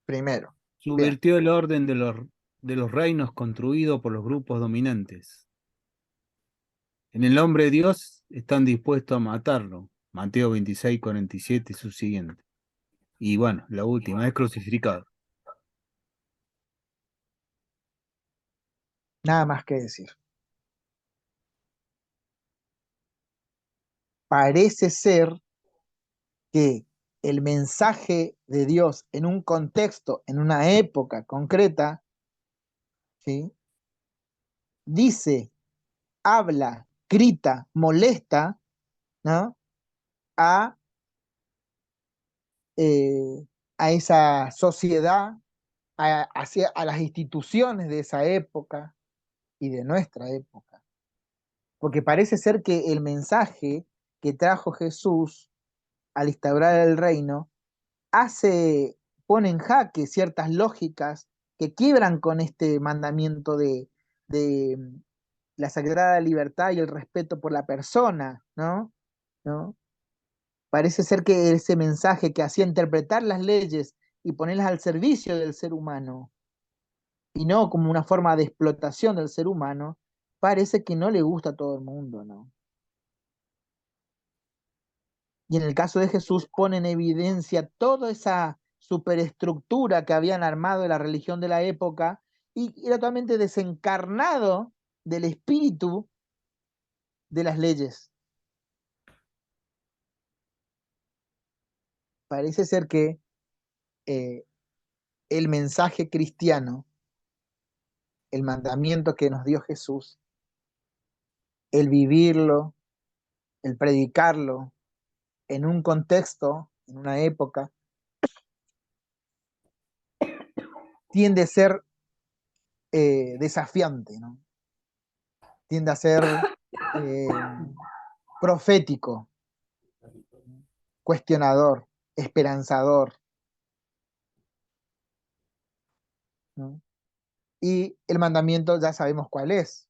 [SPEAKER 4] Primero. Bien.
[SPEAKER 5] Subvirtió el orden de los reinos construido por los grupos dominantes. En el nombre de Dios están dispuestos a matarlo. Mateo 26, 47 y su siguiente. Y bueno, la última, es crucificado.
[SPEAKER 4] Nada más que decir. Parece ser que el mensaje de Dios en un contexto, en una época concreta, ¿sí? Dice, habla, grita, molesta, ¿no? a, a esa sociedad, a las instituciones de esa época y de nuestra época. Porque parece ser que el mensaje que trajo Jesús al instaurar el reino pone en jaque ciertas lógicas que quiebran con este mandamiento de la sagrada libertad y el respeto por la persona, ¿no? ¿No? Parece ser que ese mensaje que hacía interpretar las leyes y ponerlas al servicio del ser humano, y no como una forma de explotación del ser humano, parece que no le gusta a todo el mundo, ¿no? Y en el caso de Jesús pone en evidencia toda esa superestructura que habían armado de la religión de la época y era totalmente desencarnado del espíritu de las leyes. Parece ser que el mensaje cristiano, el mandamiento que nos dio Jesús, el vivirlo, el predicarlo en un contexto, en una época, tiende a ser desafiante, ¿no? Tiende a ser profético, cuestionador, esperanzador, ¿no? Y el mandamiento ya sabemos cuál es,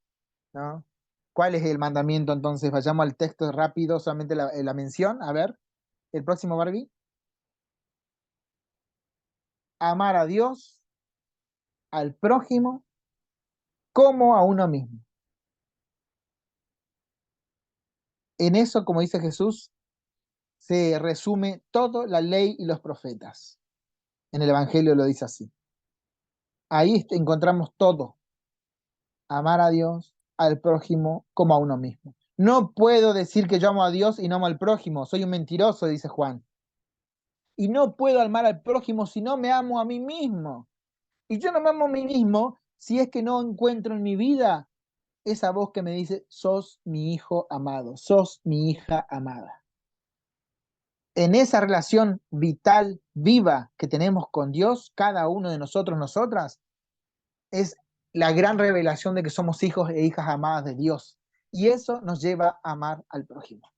[SPEAKER 4] ¿no? ¿Cuál es el mandamiento entonces? Vayamos al texto rápido, solamente la mención. A ver, el próximo, Barbie. Amar a Dios, al prójimo, como a uno mismo. En eso, como dice Jesús, se resume toda la ley y los profetas. En el Evangelio lo dice así. Ahí encontramos todo. Amar a Dios, al prójimo, como a uno mismo. No puedo decir que yo amo a Dios y no amo al prójimo. Soy un mentiroso, dice Juan. Y no puedo amar al prójimo si no me amo a mí mismo. Y yo no me amo a mí mismo si es que no encuentro en mi vida esa voz que me dice, sos mi hijo amado, sos mi hija amada. En esa relación vital, viva que tenemos con Dios, cada uno de nosotros, nosotras, es la gran revelación de que somos hijos e hijas amadas de Dios. Y eso nos lleva a amar al prójimo.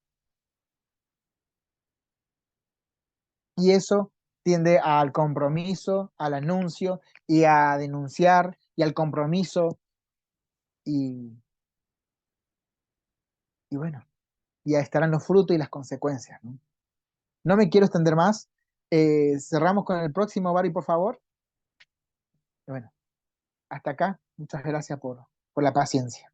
[SPEAKER 4] Y eso tiende al compromiso, al anuncio y a denunciar y al compromiso y bueno, ya estarán los frutos y las consecuencias, ¿no? No me quiero extender más. Cerramos con el próximo, Bari, por favor. Bueno, hasta acá. Muchas gracias por la paciencia.